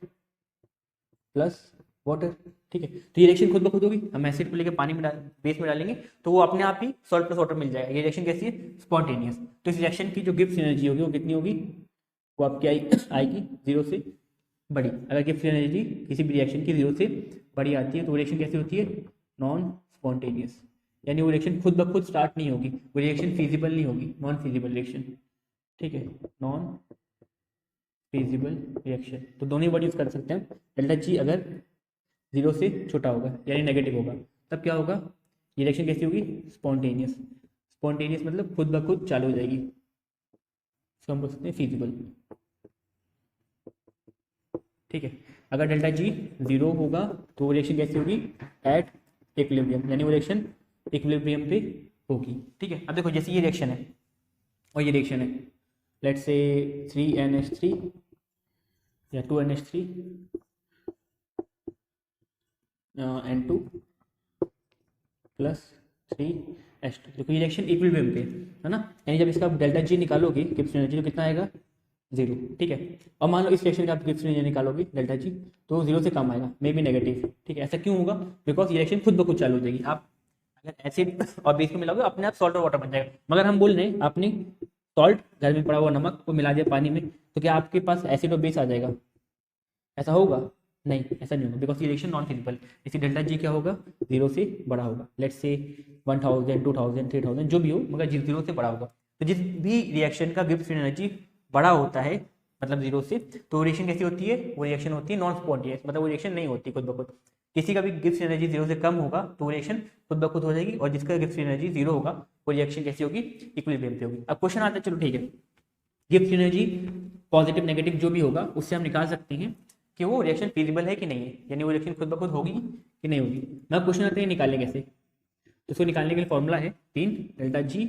प्लस वाटर, ठीक है। तो ये रिएक्शन खुद ब खुद होगी, हम एसिड को लेकर पानी में बेस में डालेंगे तो वो अपने आप ही सॉल्ट प्लस वाटर मिल जाएगा। ये रिएक्शन कैसी है, स्पॉन्टेनियस। तो इस रिएक्शन की जो गिब्स एनर्जी होगी वो कितनी होगी, वो आपकी आएगी 0 से बड़ी। अगर गिब्स एनर्जी किसी भी रिएक्शन की 0 से बड़ी आती है तो वो रिएक्शन कैसी होती है, नॉन स्पॉन्टेनियस, यानी वो रिएक्शन खुद ब खुद स्टार्ट नहीं होगी, वो रिएक्शन फिजिबल नहीं होगी, नॉन फिजिबल रिएक्शन, ठीक है, नॉन फिजिबल रिएक्शन। तो दोनों वर्ड यूज कर सकते हैं। डेल्टा जी अगर 0 से छोटा होगा यानी नेगेटिव होगा तब क्या होगा, ये रिएक्शन कैसी होगी, स्पॉन्टेनियस। स्पॉन्टेनियस मतलब खुद ब खुद चालू हो जाएगी, इसको हम बोल सकते हैं फिजिबल, ठीक है। अगर डेल्टा जी 0 होगा तो वो रिएक्शन कैसी होगी, एट इक्विलिब्रियम, यानी वो रिएक्शन इक्विलिब्रियम पे होगी, ठीक है। अब देखो जैसे ये रिएक्शन है और ये रिएक्शन है, लेट्स से 3NH3 या 2NH3 N2 प्लस 3H2, देखो ये रिएक्शन इक्विलिब्रियम पे है ना, यानी जब इसका डेल्टा जी निकालोगे गिब्स एनर्जी तो कितना आएगा, 0, ठीक है। और मान लो इस रिएक्शन का आप गिब्स एनर्जी निकालोगे डेल्टा जी तो 0 से कम आएगा, मे बी नेगेटिव, ठीक है। ऐसा क्यों होगा, बिकॉज ये रिएक्शन खुद ब खुद चालू हो जाएगी। आप अगर एसिड और बेस को मिलाओगे अपने आप सॉल्ट और वाटर बन जाएगा, मगर हम बोल रहे हैं आपने सॉल्ट घर में पड़ा हुआ नमक को मिला दिया पानी में तो क्या आपके पास एसिड और बेस आ जाएगा, ऐसा होगा, नहीं, ऐसा नहीं होगा, बिकॉज ये रिएक्शन नॉन फिजिबल। इसी डेल्टा जी क्या होगा, 0 से बड़ा होगा। लेट्स से 1000, 2000, 3000 जो भी हो, मगर 0 से बड़ा होगा। तो जिस भी रिएक्शन का गिब्स फ्री एनर्जी बड़ा होता है, मतलब 0 से, तो रिएक्शन कैसी होती है, वो रिएक्शन होती है नॉन स्पॉन्टेनियस, मतलब वो रिएक्शन नहीं होती खुद ब खुद। किसी का भी गिब्स एनर्जी 0 से कम होगा तो वो रिएक्शन खुद ब खुद हो जाएगी, और जिसका गिब्स एनर्जी 0 होगा वो रिएक्शन कैसी होगी, इक्विलिब्रियम पे होगी। अब क्वेश्चन आता है, चलो ठीक है, गिब्स एनर्जी पॉजिटिव नेगेटिव जो भी होगा उससे हम निकाल सकते हैं कि वो रिएक्शन फिजिबल है कि नहीं है, यानी वो रिएक्शन खुद ब खुद होगी कि नहीं होगी। मैं क्वेश्चन आते हैं निकालें कैसे, तो इसको निकालने के लिए फॉर्मूला है 3 delta G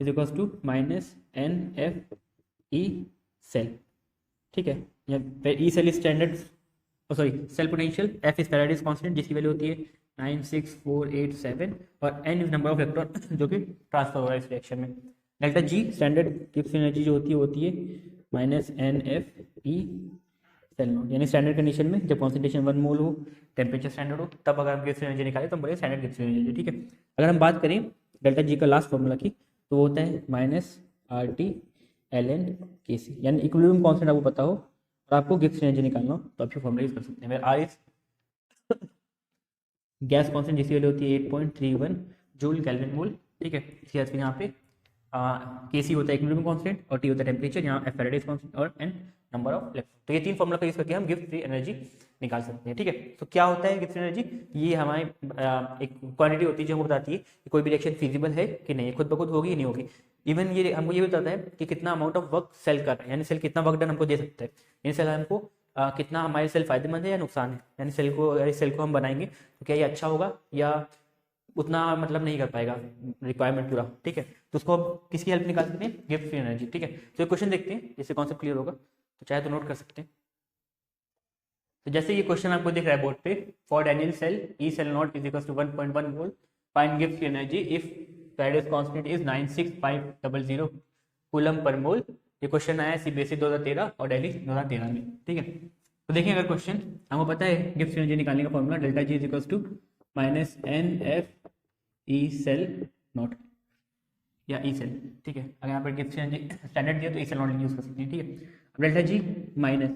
is equals to minus N F E cell, ठीक है। E cell is standard, sorry cell potential, F is Faraday's constant जिसकी वैल्यू होती है 96487, और N is number of electron जो कि ट्रांसफर हो रहा है इस रिएक्शन में। Delta G standard Gibbs energy जो होती है minus N F E cell nought, यानी स्टैंडर्ड कंडीशन में जब कॉन्सेंट्रेशन 1 मोल हो, टेम्परेचर स्टैंडर्ड हो, तब अगर हम गिब्स एनर्जी निकालें तो हम बोले स्टैंडर्ड गिब्स एनर्जी, ठीक है। अगर हम बात करें डेल्टा जी का लास्ट फॉर्मूला की, तो वो होता है minus R T L N K C, यानी इक्विलिब्रियम कांस्टेंट आपको पता हो और आपको गिब्स एनर्जी निकालना हो तो आप ये फॉर्मूला यूज कर सकते हैं। आर इज गैस कांस्टेंट जिसकी वैल्यू होती है 8.31 जूल केल्विन मोल, ठीक है। इसके बाद फिर यहाँ पे के सी होता है इक्विलिब्रियम कांस्टेंट, और टी होता है टेम्परेचर, यहाँ एफ फैराडेज कांस्टेंट, और एन नंबर ऑफ इलेक्ट्रॉन। तो ये 3 फॉर्मूला का यूज करके हम गिब्स फ्री एनर्जी निकाल सकते हैं, ठीक है। तो क्या होता है गिब्स फ्री एनर्जी, ये हमारी एक क्वांटिटी होती है जो हमको बताती है कि कोई भी रिएक्शन फिजिबल है कि नहीं, खुद ब खुद होगी या नहीं होगी। इवन ये हमको ये बताता है कि कितना अमाउंट ऑफ वर्क सेल कर रहा है, यानी सेल कितना वर्क डन हमको दे सकता है, यानी सेल हमको कितना हमारे सेल फायदेमंद है या नुकसान है, यानी सेल को, अगर सेल को हम बनाएंगे तो क्या ये अच्छा होगा या उतना मतलब नहीं कर पाएगा रिक्वायरमेंट पूरा, ठीक है। तो उसको हम किसकी हेल्प निकाल सकते हैं, गिब्स फ्री एनर्जी, ठीक है। तो क्वेश्चन देखते हैं, जिससे कॉन्सेप्ट क्लियर होगा, तो चाहे तो नोट कर सकते हैं। तो जैसे ये क्वेश्चन आपको दिख रहा है बोर्ड पे, for Daniell cell E cell not is equals to 1.1 volt, find Gibbs free energy if Faraday's constant is 96500 coulomb per mole. ये क्वेश्चन आया सीबीएसई 2013 और दिल्ली 2013 में, ठीक है। तो देखिए अगर क्वेश्चन हमको पता है गिब्स फ्री एनर्जी निकालने का formula delta G is equals to minus N F E cell nought या ई सेल, ठीक है। अगर यहाँ पर गिब्स फ्री एनर्जी स्टैंडर्ड दिया तो ई सेल नॉट यूज कर सकते हैं, ठीक है। अब डेल्टा जी माइनस,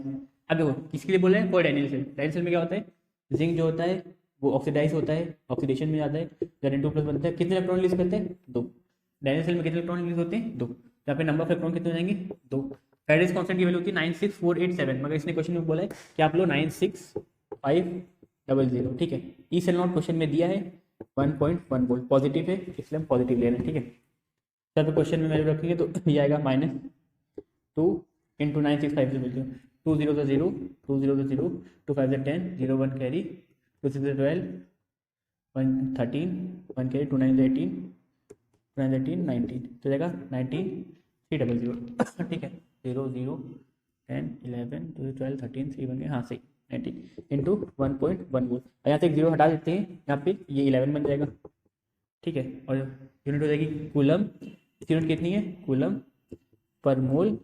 अब देखो किसके लिए बोल रहे हैं, for Daniell cell. Daniell cell में क्या होता है, जिंक जो होता है वो ऑक्सीडाइज होता है, ऑक्सीडेशन में जाता है, Zn2+ बनता है, कितने इलेक्ट्रॉन रिलीज करते हैं, 2। डैनियल सेल में कितने इलेक्ट्रॉन रिलीज होते हैं, 2। यहाँ पे नंबर ऑफ इलेक्ट्रॉन कितने हो जाएंगे, 2। फैराडेज कांस्टेंट की वैल्यू होती है 96487, मगर इसने क्वेश्चन में बोला है कि आप लो 96500, ठीक है। ई सेल नॉट क्वेश्चन में दिया है 1.1 वोल्ट, पॉजिटिव है इसलिए हम पॉजिटिव ले रहे हैं, ठीक है। तब क्वेश्चन में वैल्यू रखेंगे तो ये आएगा -2 × 965 से मिलती है 2 0 0 2 0 0 2 5 10 0 1 कैरी 2 6 12 1 13 1 कैरी 2 9 18 2 9 18 19, तो जाएगा 19 300, ठीक है। 0 0 10 11 12 13 3 बन गए, हाँ सही 19 इंटू 1.1 वोल्ट। यहाँ से एक 0 हटा देते हैं, यहाँ पे ये 11 बन जाएगा, ठीक है। और यूनिट हो जाएगी कूलम, इसकी यूनिट कितनी है, कूलम पर मोल,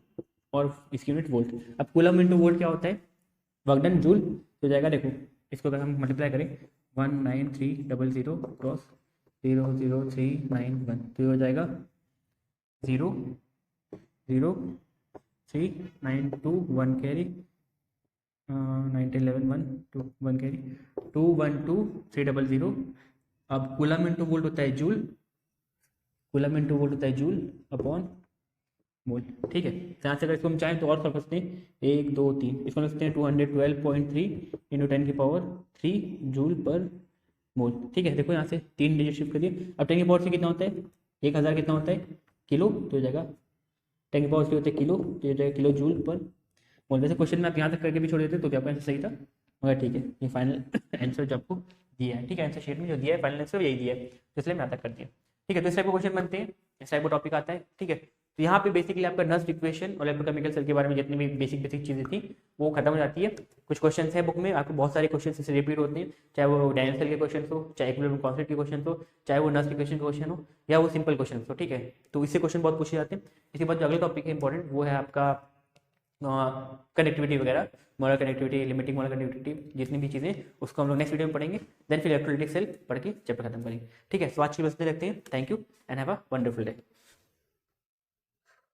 और इसकी यूनिट वोल्ट। अब कूलम इंटू वोल्ट क्या होता है, वर्क डन जूल, तो जाएगा देखो इसको अगर हम मल्टीप्लाई करें 19300 क्रॉस 00391, तो ये हो जाएगा 0 0 3 9 2 1 कैरी 19 11 1 2 1 कैरी 2 1 2 300। अब कूलम इंटू वोल्ट होता है जूल, कूलम इंटू वोल्ट होता है जूल अपॉन मोल, ठीक है। यहाँ से अगर इसको हम चाहें तो और कर सकते हैं 1 2 3, इसको लिख सकते हैं 212.3 × 10⁻³ जूल पर मोल, ठीक है। देखो यहाँ से 3 डिजिट शिफ्ट कर दिए। अब 10⁻³ कितना होता है, 1000 कितना होता है, किलो, तो हो जाएगा 10⁻³ होता है किलो, तो हो जाएगा किलो जूल पर मोल। वैसे क्वेश्चन में आप यहाँ तक करके भी छोड़ देते तो भी आपका आंसर सही था, मगर ठीक है ये फाइनल आंसर जो आपको दिया है, ठीक है। आंसर शीट में जो दिया है फाइनल आंसर यही दिया है, तो इसलिए मैं यहाँ तक कर दिया, ठीक है। तो इस टाइप का क्वेश्चन बनते हैं, इस टाइप का टॉपिक आता है, ठीक है। तो यहाँ पे बेसिकली आपका नस्ट इक्वेशन और इलेक्ट्रोकेमिकल सेल के बारे में जितनी भी बेसिक चीजें थी वो खत्म हो जाती है। कुछ क्वेश्चन है बुक में, आपको बहुत सारे क्वेश्चन से रिपीट होते हैं, चाहे वो डैनियल सेल के क्वेश्चन हो, चाहे इक्विलिब्रियम कांस्टेंट के क्वेश्चन हो, चाहे वो नस्ट इक्वेशन के क्वेश्चन हो, या वो सिंपल क्वेश्चन हो, ठीक है। तो इससे क्वेश्चन बहुत पूछे जाते हैं। इसके बाद जो अगला टॉपिक है इंपॉर्टेंट, वो है आपका कनेक्टिविटी वगैरह, molar connectivity, limiting molar connectivity, जितनी भी चीज़ें उसको हम लोग नेक्स्ट वीडियो में पढ़ेंगे। देन फिर इलेक्ट्रोलाइटिक सेल पढ़ के चैप्टर खत्म करेंगे, ठीक है। तो आज की बस रखते हैं, thank you and have a wonderful day.